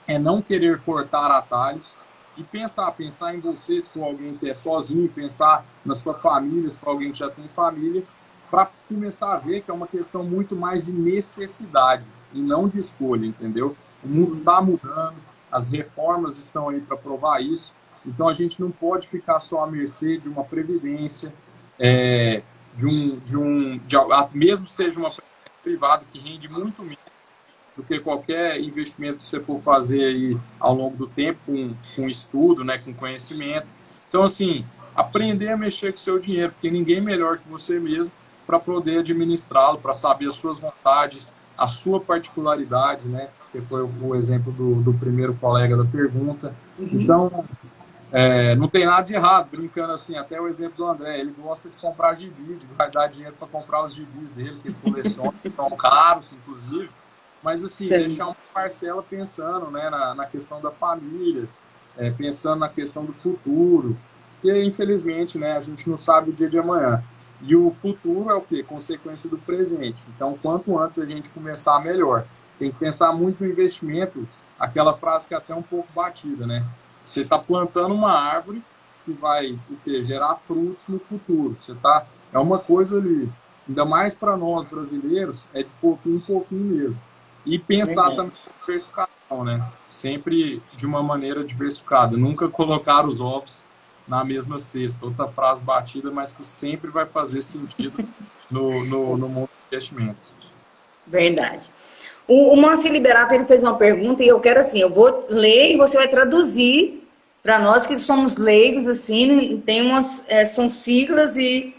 é não querer cortar atalhos e pensar em você, se for alguém que é sozinho, pensar na sua família, se for alguém que já tem família, para começar a ver que é uma questão muito mais de necessidade e não de escolha, entendeu? O mundo está mudando, as reformas estão aí para provar isso, então a gente não pode ficar só à mercê de uma previdência, mesmo seja uma previdência privada que rende muito menos do que qualquer investimento que você for fazer aí ao longo do tempo, com estudo, né, com conhecimento. Então, assim, aprender a mexer com o seu dinheiro, porque ninguém melhor que você mesmo para poder administrá-lo, para saber as suas vontades, a sua particularidade, né, que foi o exemplo do primeiro colega da pergunta. Então, não tem nada de errado, brincando assim, até o exemplo do André, ele gosta de comprar gibi, vai dar dinheiro para comprar os gibis dele, que ele coleciona, que são caros, inclusive, mas assim, sim, deixar uma parcela pensando, né, na questão da família, pensando na questão do futuro, que infelizmente, né, a gente não sabe o dia de amanhã. E o futuro é o quê? Consequência do presente. Então, quanto antes a gente começar, melhor. Tem que pensar muito no investimento, aquela frase que é até um pouco batida, né? Você está plantando uma árvore que vai o quê? Gerar frutos no futuro. É uma coisa ali, ainda mais para nós brasileiros, é de pouquinho em pouquinho mesmo. E pensar também na diversificação, né? Sempre de uma maneira diversificada. Nunca colocar os ovos na mesma cesta. Outra frase batida, mas que sempre vai fazer sentido no mundo de investimentos. Verdade. O Márcio Liberato, ele fez uma pergunta e eu quero assim, eu vou ler e você vai traduzir para nós que somos leigos, assim, tem são siglas e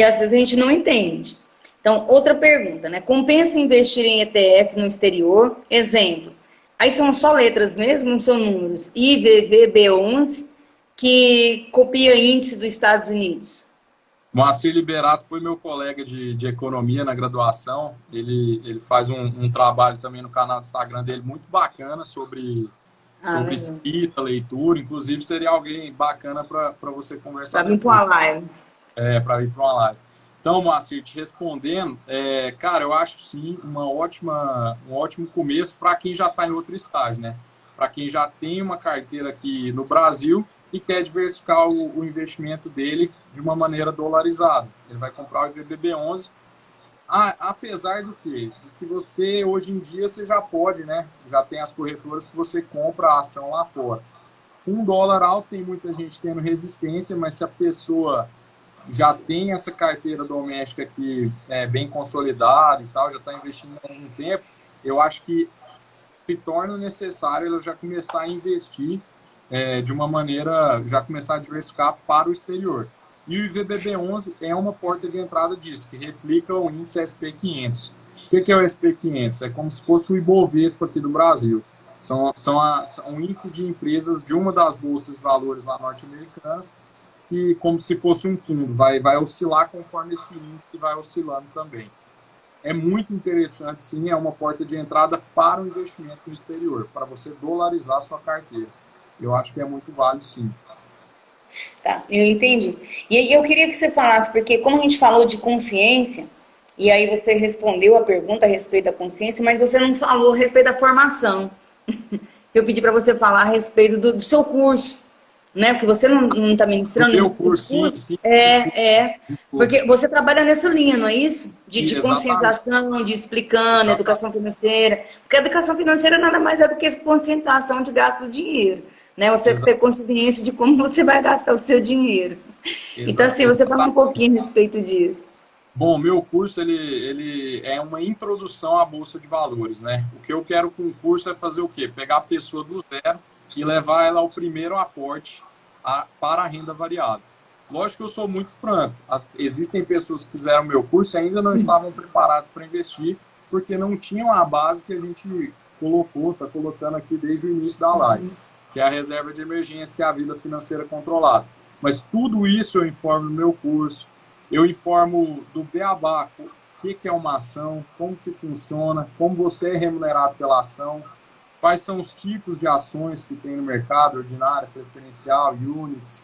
às vezes a gente não entende. Então, outra pergunta, né? Compensa investir em ETF no exterior? Exemplo, aí são só letras mesmo, são números IVVB11, que copia índice dos Estados Unidos. Moacir Liberato foi meu colega de economia na graduação. Ele faz um trabalho também no canal do Instagram dele muito bacana sobre escrita, leitura. Inclusive, seria alguém bacana para você conversar. Para vir para uma live. Para ir para uma live. Então, Moacir, te respondendo, cara, eu acho sim um ótimo começo para quem já está em outro estágio, né? Para quem já tem uma carteira aqui no Brasil e quer diversificar o investimento dele de uma maneira dolarizada. Ele vai comprar o IVBB11, apesar do que você, hoje em dia, você já pode, né? Já tem as corretoras que você compra a ação lá fora. Com dólar alto, tem muita gente tendo resistência, mas se a pessoa já tem essa carteira doméstica aqui bem consolidada e tal, já está investindo há algum tempo, eu acho que se torna necessário ela já começar a investir de uma maneira, já começar a diversificar para o exterior. E o IVBB11 é uma porta de entrada disso, que replica o índice SP500. O que é o SP500? É como se fosse o Ibovespa aqui do Brasil. São um índice de empresas de uma das bolsas de valores lá norte-americanas, que como se fosse um fundo, vai oscilar conforme esse índice vai oscilando também. É muito interessante, sim, é uma porta de entrada para o investimento no exterior, para você dolarizar a sua carteira. Eu acho que é muito válido, sim. Tá, eu entendi. E aí eu queria que você falasse, porque como a gente falou de consciência, e aí você respondeu a pergunta a respeito da consciência, mas você não falou a respeito da formação. eu pedi para você falar a respeito do seu curso, né? Porque você não está ministrando o meu curso, curso. sim. Porque você trabalha nessa linha, não é isso? De Exatamente. conscientização, de explicando, educação financeira. Porque a educação financeira nada mais é do que conscientização de gasto do dinheiro. Né? Você ter consciência de como você vai gastar o seu dinheiro. Então, assim, você fala um pouquinho a respeito disso. Bom, meu curso ele é uma introdução à Bolsa de Valores, né? O que eu quero com o curso é fazer o quê? Pegar a pessoa do zero e levar ela ao primeiro aporte para a renda variável. Lógico que eu sou muito franco. Existem pessoas que fizeram meu curso e ainda não estavam preparadas para investir porque não tinham a base que a gente está colocando aqui desde o início da live, que é a reserva de emergência, que é a vida financeira controlada. Mas tudo isso eu informo no meu curso. Eu informo do beabá, o que é uma ação, como que funciona, como você é remunerado pela ação, quais são os tipos de ações que tem no mercado, ordinária, preferencial, units,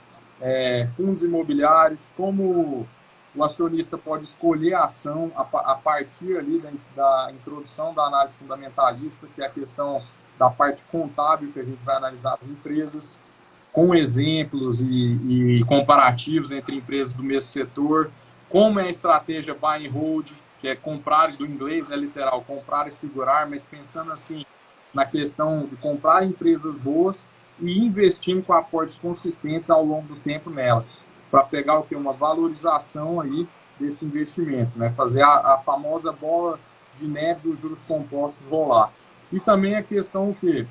fundos imobiliários, como o acionista pode escolher a ação a partir ali da introdução da análise fundamentalista, que é a questão da parte contábil que a gente vai analisar as empresas, com exemplos e comparativos entre empresas do mesmo setor, como é a estratégia buy and hold, que é comprar, do inglês, né, literal, comprar e segurar, mas pensando assim na questão de comprar empresas boas e investir com aportes consistentes ao longo do tempo nelas, para pegar o que? Uma valorização aí desse investimento, né? Fazer a famosa bola de neve dos juros compostos rolar. E também a questão o quê?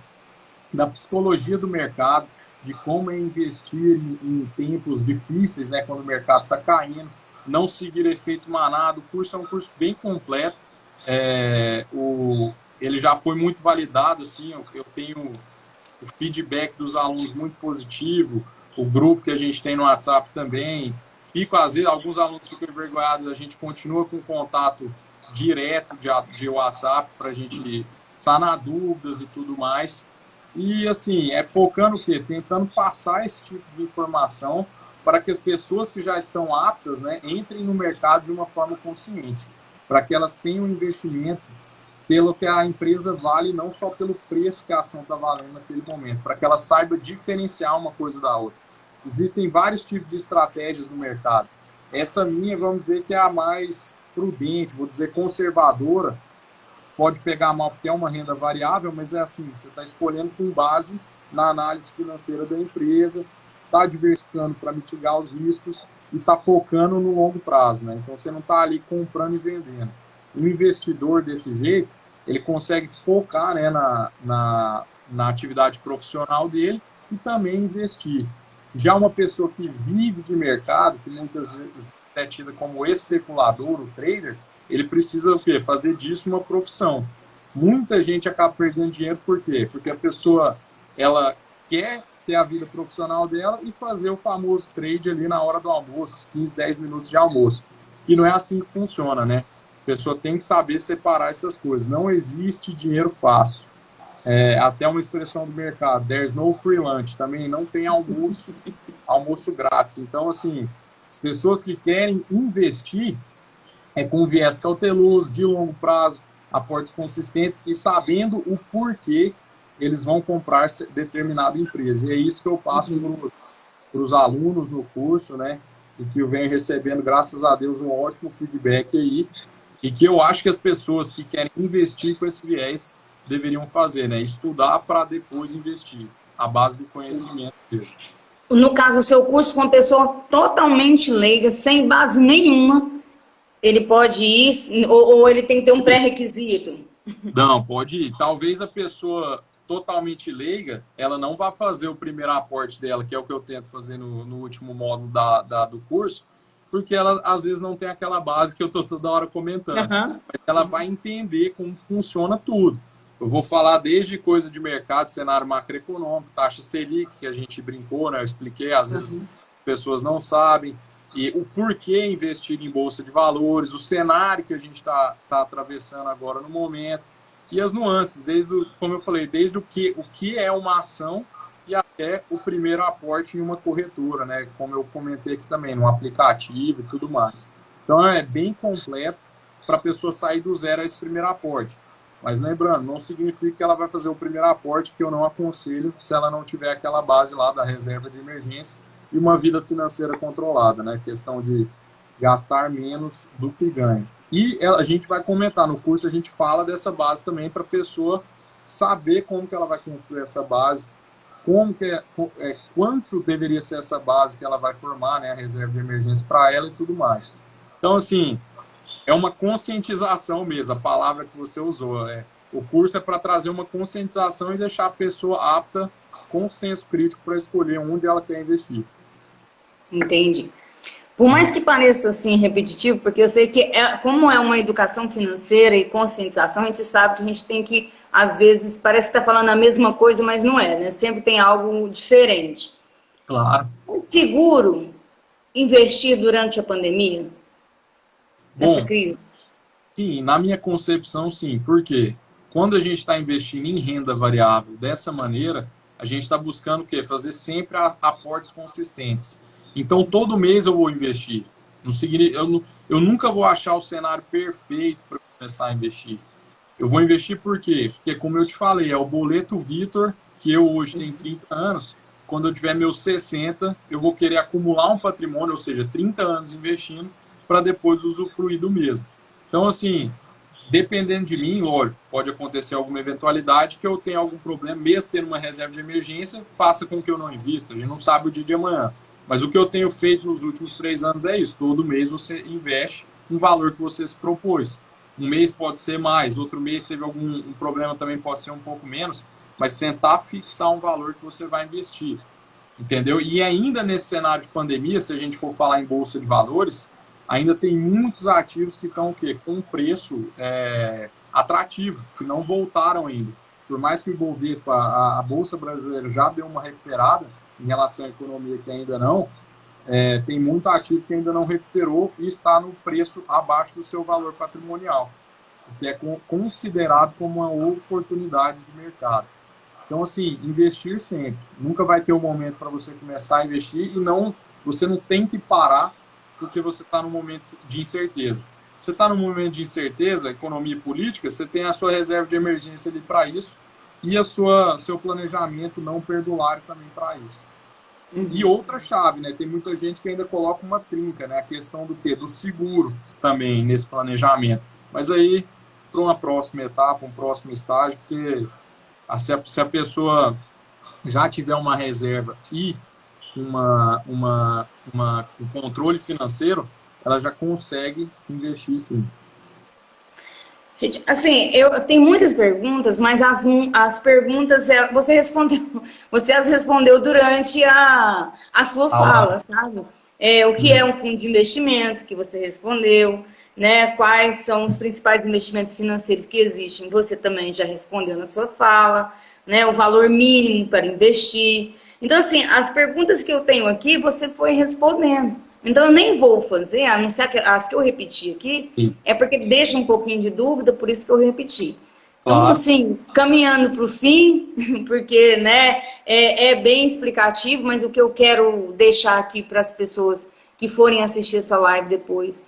Da psicologia do mercado, de como é investir em tempos difíceis, né, quando o mercado está caindo, não seguir efeito manada. O curso é um curso bem completo, ele já foi muito validado, assim, eu tenho o feedback dos alunos muito positivo, o grupo que a gente tem no WhatsApp também, às vezes, alguns alunos ficam envergonhados, a gente continua com contato direto de WhatsApp para a gente sanar dúvidas e tudo mais. E, assim, focando o quê? Tentando passar esse tipo de informação para que as pessoas que já estão aptas, né, entrem no mercado de uma forma consciente, para que elas tenham investimento pelo que a empresa vale, não só pelo preço que a ação está valendo naquele momento, para que ela saiba diferenciar uma coisa da outra. Existem vários tipos de estratégias no mercado. Essa minha, vamos dizer que é a mais prudente, vou dizer conservadora, pode pegar mal porque é uma renda variável, mas é assim, você está escolhendo com base na análise financeira da empresa, está diversificando para mitigar os riscos e está focando no longo prazo, né? Então você não está ali comprando e vendendo. Um investidor desse jeito, ele consegue focar, né, na atividade profissional dele e também investir. Já uma pessoa que vive de mercado, que muitas vezes é tida como especulador, o trader, ele precisa o quê? Fazer disso uma profissão. Muita gente acaba perdendo dinheiro, por quê? Porque a pessoa, ela quer ter a vida profissional dela e fazer o famoso trade ali na hora do almoço, 15, 10 minutos de almoço. E não é assim que funciona, né? A pessoa tem que saber separar essas coisas. Não existe dinheiro fácil. Até uma expressão do mercado, there's no free lunch, também não tem almoço grátis. Então, assim, as pessoas que querem investir com viés cauteloso, de longo prazo, aportes consistentes e sabendo o porquê eles vão comprar determinada empresa. E é isso que eu passo para os alunos no curso, né? E que eu venho recebendo, graças a Deus, um ótimo feedback aí. E que eu acho que as pessoas que querem investir com esse viés deveriam fazer, né? Estudar para depois investir, à base do conhecimento mesmo. No caso, o seu curso com uma pessoa totalmente leiga, sem base nenhuma, ele pode ir, ou ele tem que ter um pré-requisito? Não, pode ir. Talvez a pessoa totalmente leiga, ela não vai fazer o primeiro aporte dela, que é o que eu tento fazer no último módulo do curso, porque ela, às vezes, não tem aquela base que eu estou toda hora comentando. Mas ela vai entender como funciona tudo. Eu vou falar desde coisa de mercado, cenário macroeconômico, taxa Selic, que a gente brincou, né? Eu expliquei, às vezes as pessoas não sabem, e o porquê investir em bolsa de valores, o cenário que a gente está atravessando agora no momento, e as nuances, como eu falei, desde o que é uma ação e até o primeiro aporte em uma corretora, né? Como eu comentei aqui também, no aplicativo e tudo mais. Então é bem completo para a pessoa sair do zero a esse primeiro aporte. Mas lembrando, não significa que ela vai fazer o primeiro aporte, que eu não aconselho se ela não tiver aquela base lá da reserva de emergência e uma vida financeira controlada, né? Questão de gastar menos do que ganha. E a gente vai comentar no curso, a gente fala dessa base também para a pessoa saber como que ela vai construir essa base, como que quanto deveria ser essa base que ela vai formar, né, a reserva de emergência para ela e tudo mais. Então, assim, é uma conscientização mesmo, a palavra que você usou. O curso é para trazer uma conscientização e deixar a pessoa apta, com senso crítico, para escolher onde ela quer investir. Entendi. Por mais que pareça assim repetitivo, porque eu sei que como é uma educação financeira e conscientização, a gente sabe que a gente tem que, às vezes, parece que está falando a mesma coisa, mas não é, né? Sempre tem algo diferente. Claro. É seguro investir durante a pandemia? Essa Bom, crise? sim, na minha concepção, sim. Por quê? Quando a gente está investindo em renda variável dessa maneira, a gente está buscando o quê? Fazer sempre aportes consistentes. Então, todo mês eu vou investir. Não significa, eu nunca vou achar o cenário perfeito para começar a investir. Eu vou investir por quê? Porque, como eu te falei, é o boleto Vitor, que eu hoje tenho 30 anos. Quando eu tiver meus 60, eu vou querer acumular um patrimônio, ou seja, 30 anos investindo, para depois usufruir do mesmo. Então, assim, dependendo de mim, lógico, pode acontecer alguma eventualidade que eu tenha algum problema, mesmo tendo uma reserva de emergência, faça com que eu não invista. A gente não sabe o dia de amanhã. Mas o que eu tenho feito nos últimos 3 anos é isso. Todo mês você investe um valor que você se propôs. Um mês pode ser mais, outro mês teve algum problema, também pode ser um pouco menos, mas tentar fixar um valor que você vai investir. Entendeu? E ainda nesse cenário de pandemia, se a gente for falar em bolsa de valores, ainda tem muitos ativos que estão o quê? Com um preço atrativo, que não voltaram ainda. Por mais que o Ibovespa, a Bolsa Brasileira já deu uma recuperada em relação à economia, que ainda não, tem muito ativo que ainda não recuperou e está no preço abaixo do seu valor patrimonial, o que é considerado como uma oportunidade de mercado. Então, assim, investir sempre. Nunca vai ter um momento para você começar a investir e você não tem que parar porque você está num momento de incerteza. Você está num momento de incerteza, economia e política, você tem a sua reserva de emergência ali para isso e seu planejamento não perdulário também para isso. E outra chave, né? Tem muita gente que ainda coloca uma trinca, né? A questão do quê? Do seguro também nesse planejamento. Mas aí, para uma próxima etapa, um próximo estágio, porque se a pessoa já tiver uma reserva e um controle financeiro, ela já consegue investir sim. Gente, assim, eu tenho muitas perguntas, mas as perguntas você as respondeu durante a sua fala, sabe? O que é um fundo de investimento, que você respondeu, né? Quais são os principais investimentos financeiros que existem, você também já respondeu na sua fala, né? O valor mínimo para investir. Então, assim, as perguntas que eu tenho aqui, você foi respondendo. Então, eu nem vou fazer, a não ser as que eu repeti aqui, Sim. é porque deixa um pouquinho de dúvida, por isso que eu repeti. Então, Claro. assim, caminhando para o fim, porque, né, é bem explicativo, mas o que eu quero deixar aqui para as pessoas que forem assistir essa live depois,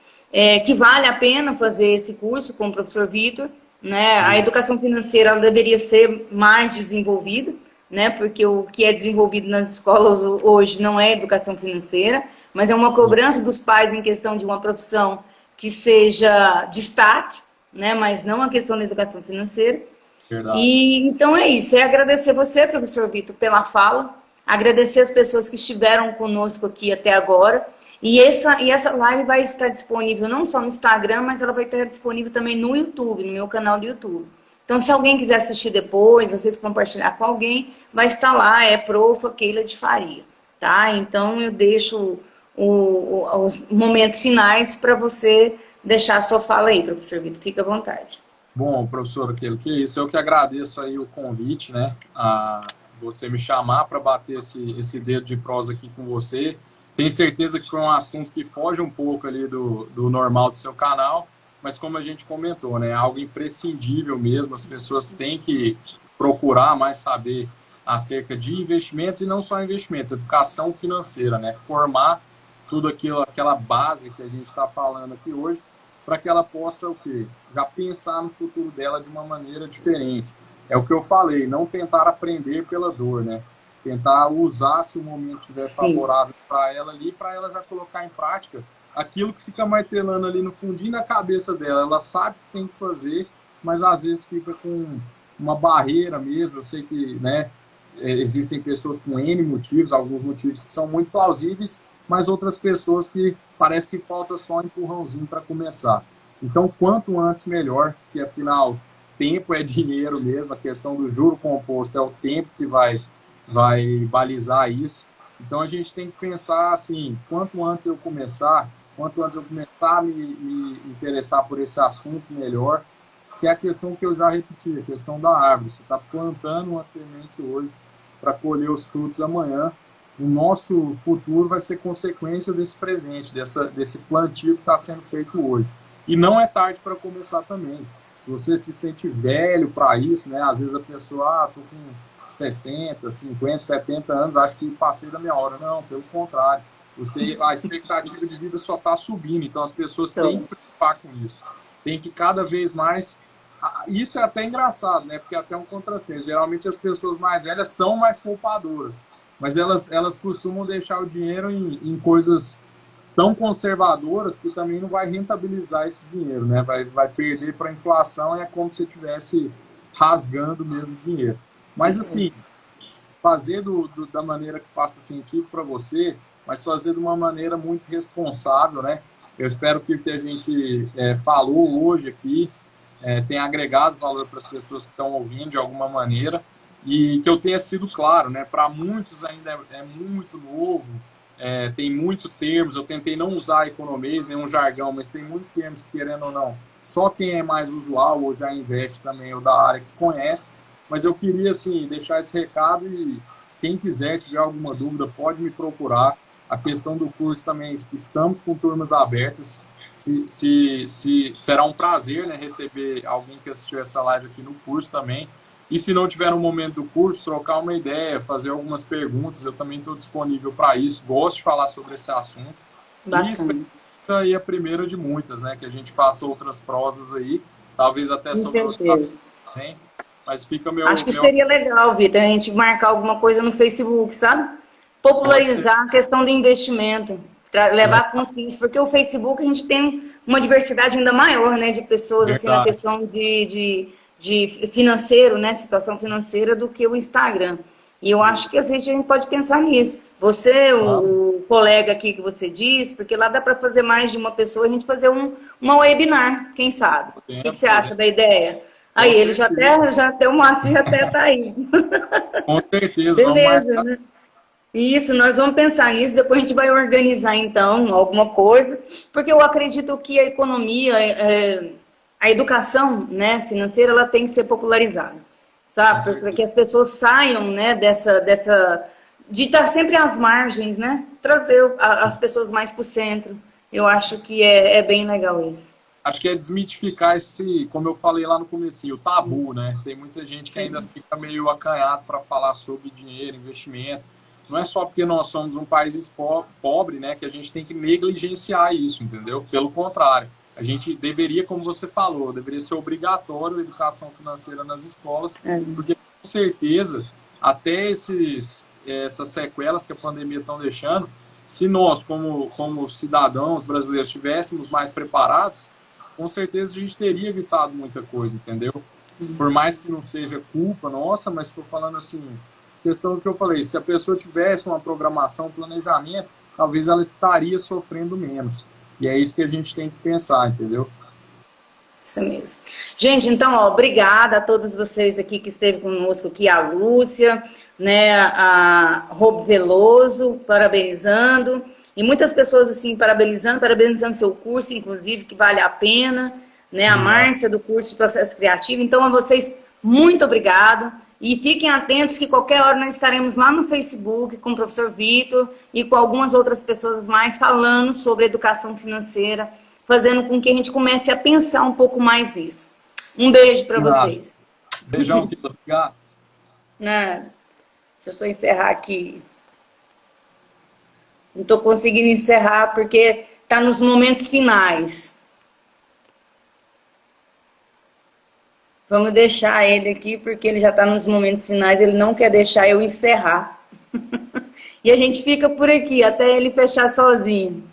que vale a pena fazer esse curso com o professor Vitor, né? A educação financeira ela deveria ser mais desenvolvida, né? Porque o que é desenvolvido nas escolas hoje não é educação financeira, mas é uma cobrança dos pais em questão de uma profissão que seja destaque, né? Mas não a questão da educação financeira. Verdade. E então é isso, agradecer você, professor Vitor, pela fala, agradecer as pessoas que estiveram conosco aqui até agora. E essa live vai estar disponível não só no Instagram, mas ela vai estar disponível também no YouTube, no meu canal do YouTube. Então, se alguém quiser assistir depois, vocês compartilhar com alguém, vai estar lá, é Profa Keila de Faria, tá? Então, eu deixo os momentos finais para você deixar a sua fala aí, professor Vitor, fica à vontade. Bom, professor Keila, que isso, eu que agradeço aí o convite, né, a você me chamar para bater esse dedo de prosa aqui com você. Tenho certeza que foi um assunto que foge um pouco ali do normal do seu canal, mas como a gente comentou, né, é algo imprescindível mesmo, as pessoas têm que procurar mais saber acerca de investimentos e não só investimento, educação financeira, né, formar tudo aquilo, aquela base que a gente está falando aqui hoje, para que ela possa o quê? Já pensar no futuro dela de uma maneira diferente. É o que eu falei, não tentar aprender pela dor, né? Tentar usar, se o momento estiver Sim, favorável para ela ali, para ela já colocar em prática aquilo que fica martelando ali no fundinho da cabeça dela. Ela sabe que tem que fazer, mas às vezes fica com uma barreira mesmo. Eu sei que, né, existem pessoas com N motivos, alguns motivos que são muito plausíveis, mas outras pessoas que parece que falta só um empurrãozinho para começar. Então, quanto antes, melhor, que afinal, tempo é dinheiro mesmo, a questão do juro composto é o tempo que vai balizar isso. Então, a gente tem que pensar assim, quanto antes eu começar a me interessar por esse assunto melhor, que é a questão que eu já repeti, a questão da árvore. Você está plantando uma semente hoje para colher os frutos amanhã. O nosso futuro vai ser consequência desse presente, desse plantio que está sendo feito hoje. E não é tarde para começar também. Se você se sente velho para isso, né? Às vezes a pessoa, tô com 60, 50, 70 anos, acho que passei da minha hora. Não, pelo contrário. A expectativa de vida só está subindo, então as pessoas têm que então, preocupar com isso. Tem que cada vez mais. Isso é até engraçado, né? Porque é até um contrassenso. Geralmente as pessoas mais velhas são mais poupadoras, mas elas costumam deixar o dinheiro em coisas tão conservadoras que também não vai rentabilizar esse dinheiro, né? Vai perder para a inflação e é como se estivesse rasgando mesmo dinheiro. Mas assim, fazer da maneira que faça sentido para você, mas fazer de uma maneira muito responsável, né? Eu espero que o que a gente falou hoje aqui tenha agregado valor para as pessoas que estão ouvindo de alguma maneira e que eu tenha sido claro, né? Para muitos ainda é muito novo, tem muito termos, eu tentei não usar economês, nenhum jargão, mas tem muitos termos que, querendo ou não, só quem é mais usual ou já investe também ou da área que conhece, mas eu queria, assim, deixar esse recado e quem quiser, tiver alguma dúvida, pode me procurar. A questão do curso também, estamos com turmas abertas. Será um prazer, né, receber alguém que assistiu essa live aqui no curso também. E se não tiver no momento do curso, trocar uma ideia, fazer algumas perguntas, eu também estou disponível para isso. Gosto de falar sobre esse assunto. E espero bacana. que aí a primeira de muitas, né, que a gente faça outras prosas aí, talvez até Com sobre outro assunto certeza. também. Mas fica Acho que meu seria legal, Vitor, a gente marcar alguma coisa no Facebook, sabe? pode ser Popularizar a questão do investimento, levar consciência, porque o Facebook a gente tem uma diversidade ainda maior, né, de pessoas, assim, na verdade. questão de financeiro, né, situação financeira, do que o Instagram. E eu acho que às vezes a gente pode pensar nisso. Você, Claro, o colega aqui que você disse, porque lá dá para fazer mais de uma pessoa, a gente fazer uma webinar, quem sabe? O que você acha podemos, da ideia? com Aí, ele certeza. já até o Márcio já até tá aí. Com certeza, vamos Beleza, marcar. né? Isso, nós vamos pensar nisso, depois a gente vai organizar então alguma coisa, porque eu acredito que a economia, a educação, né, financeira, ela tem que ser popularizada, Com sabe? Para certeza. que as pessoas saiam, né, de estar sempre às margens, né? Trazer as pessoas mais para o centro. Eu acho que é bem legal isso. Acho que é desmitificar esse, como eu falei lá no comecinho, o tabu, né? Tem muita gente que ainda Sim. fica meio acanhado para falar sobre dinheiro, investimento. Não é só porque nós somos um país pobre, né, que a gente tem que negligenciar isso, entendeu? Pelo contrário, a gente deveria, como você falou, deveria ser obrigatório a educação financeira nas escolas, É. porque com certeza até essas sequelas que a pandemia estão deixando, se nós, como cidadãos brasileiros, estivéssemos mais preparados, com certeza a gente teria evitado muita coisa, entendeu? Por Isso. mais que não seja culpa nossa, mas estou falando assim, questão do que eu falei, se a pessoa tivesse uma programação, um planejamento, talvez ela estaria sofrendo menos. E é isso que a gente tem que pensar, entendeu? Isso mesmo. Gente, então, ó, obrigada a todos vocês aqui que esteve conosco aqui, a Lúcia, né, a Rob Veloso, parabenizando, e muitas pessoas assim parabenizando seu curso, inclusive, que vale a pena, né, a Obrigado. Márcia do curso de processo criativo. Então, a vocês, muito obrigado. E fiquem atentos que qualquer hora nós estaremos lá no Facebook com o professor Vitor e com algumas outras pessoas mais falando sobre educação financeira, fazendo com que a gente comece a pensar um pouco mais nisso. Um beijo para Obrigado. vocês. Beijão, Kila. Obrigado. Né? Deixa eu só encerrar aqui. Não estou conseguindo encerrar porque está nos momentos finais. Vamos deixar ele aqui, porque ele já está nos momentos finais, ele não quer deixar eu encerrar. E a gente fica por aqui, até ele fechar sozinho.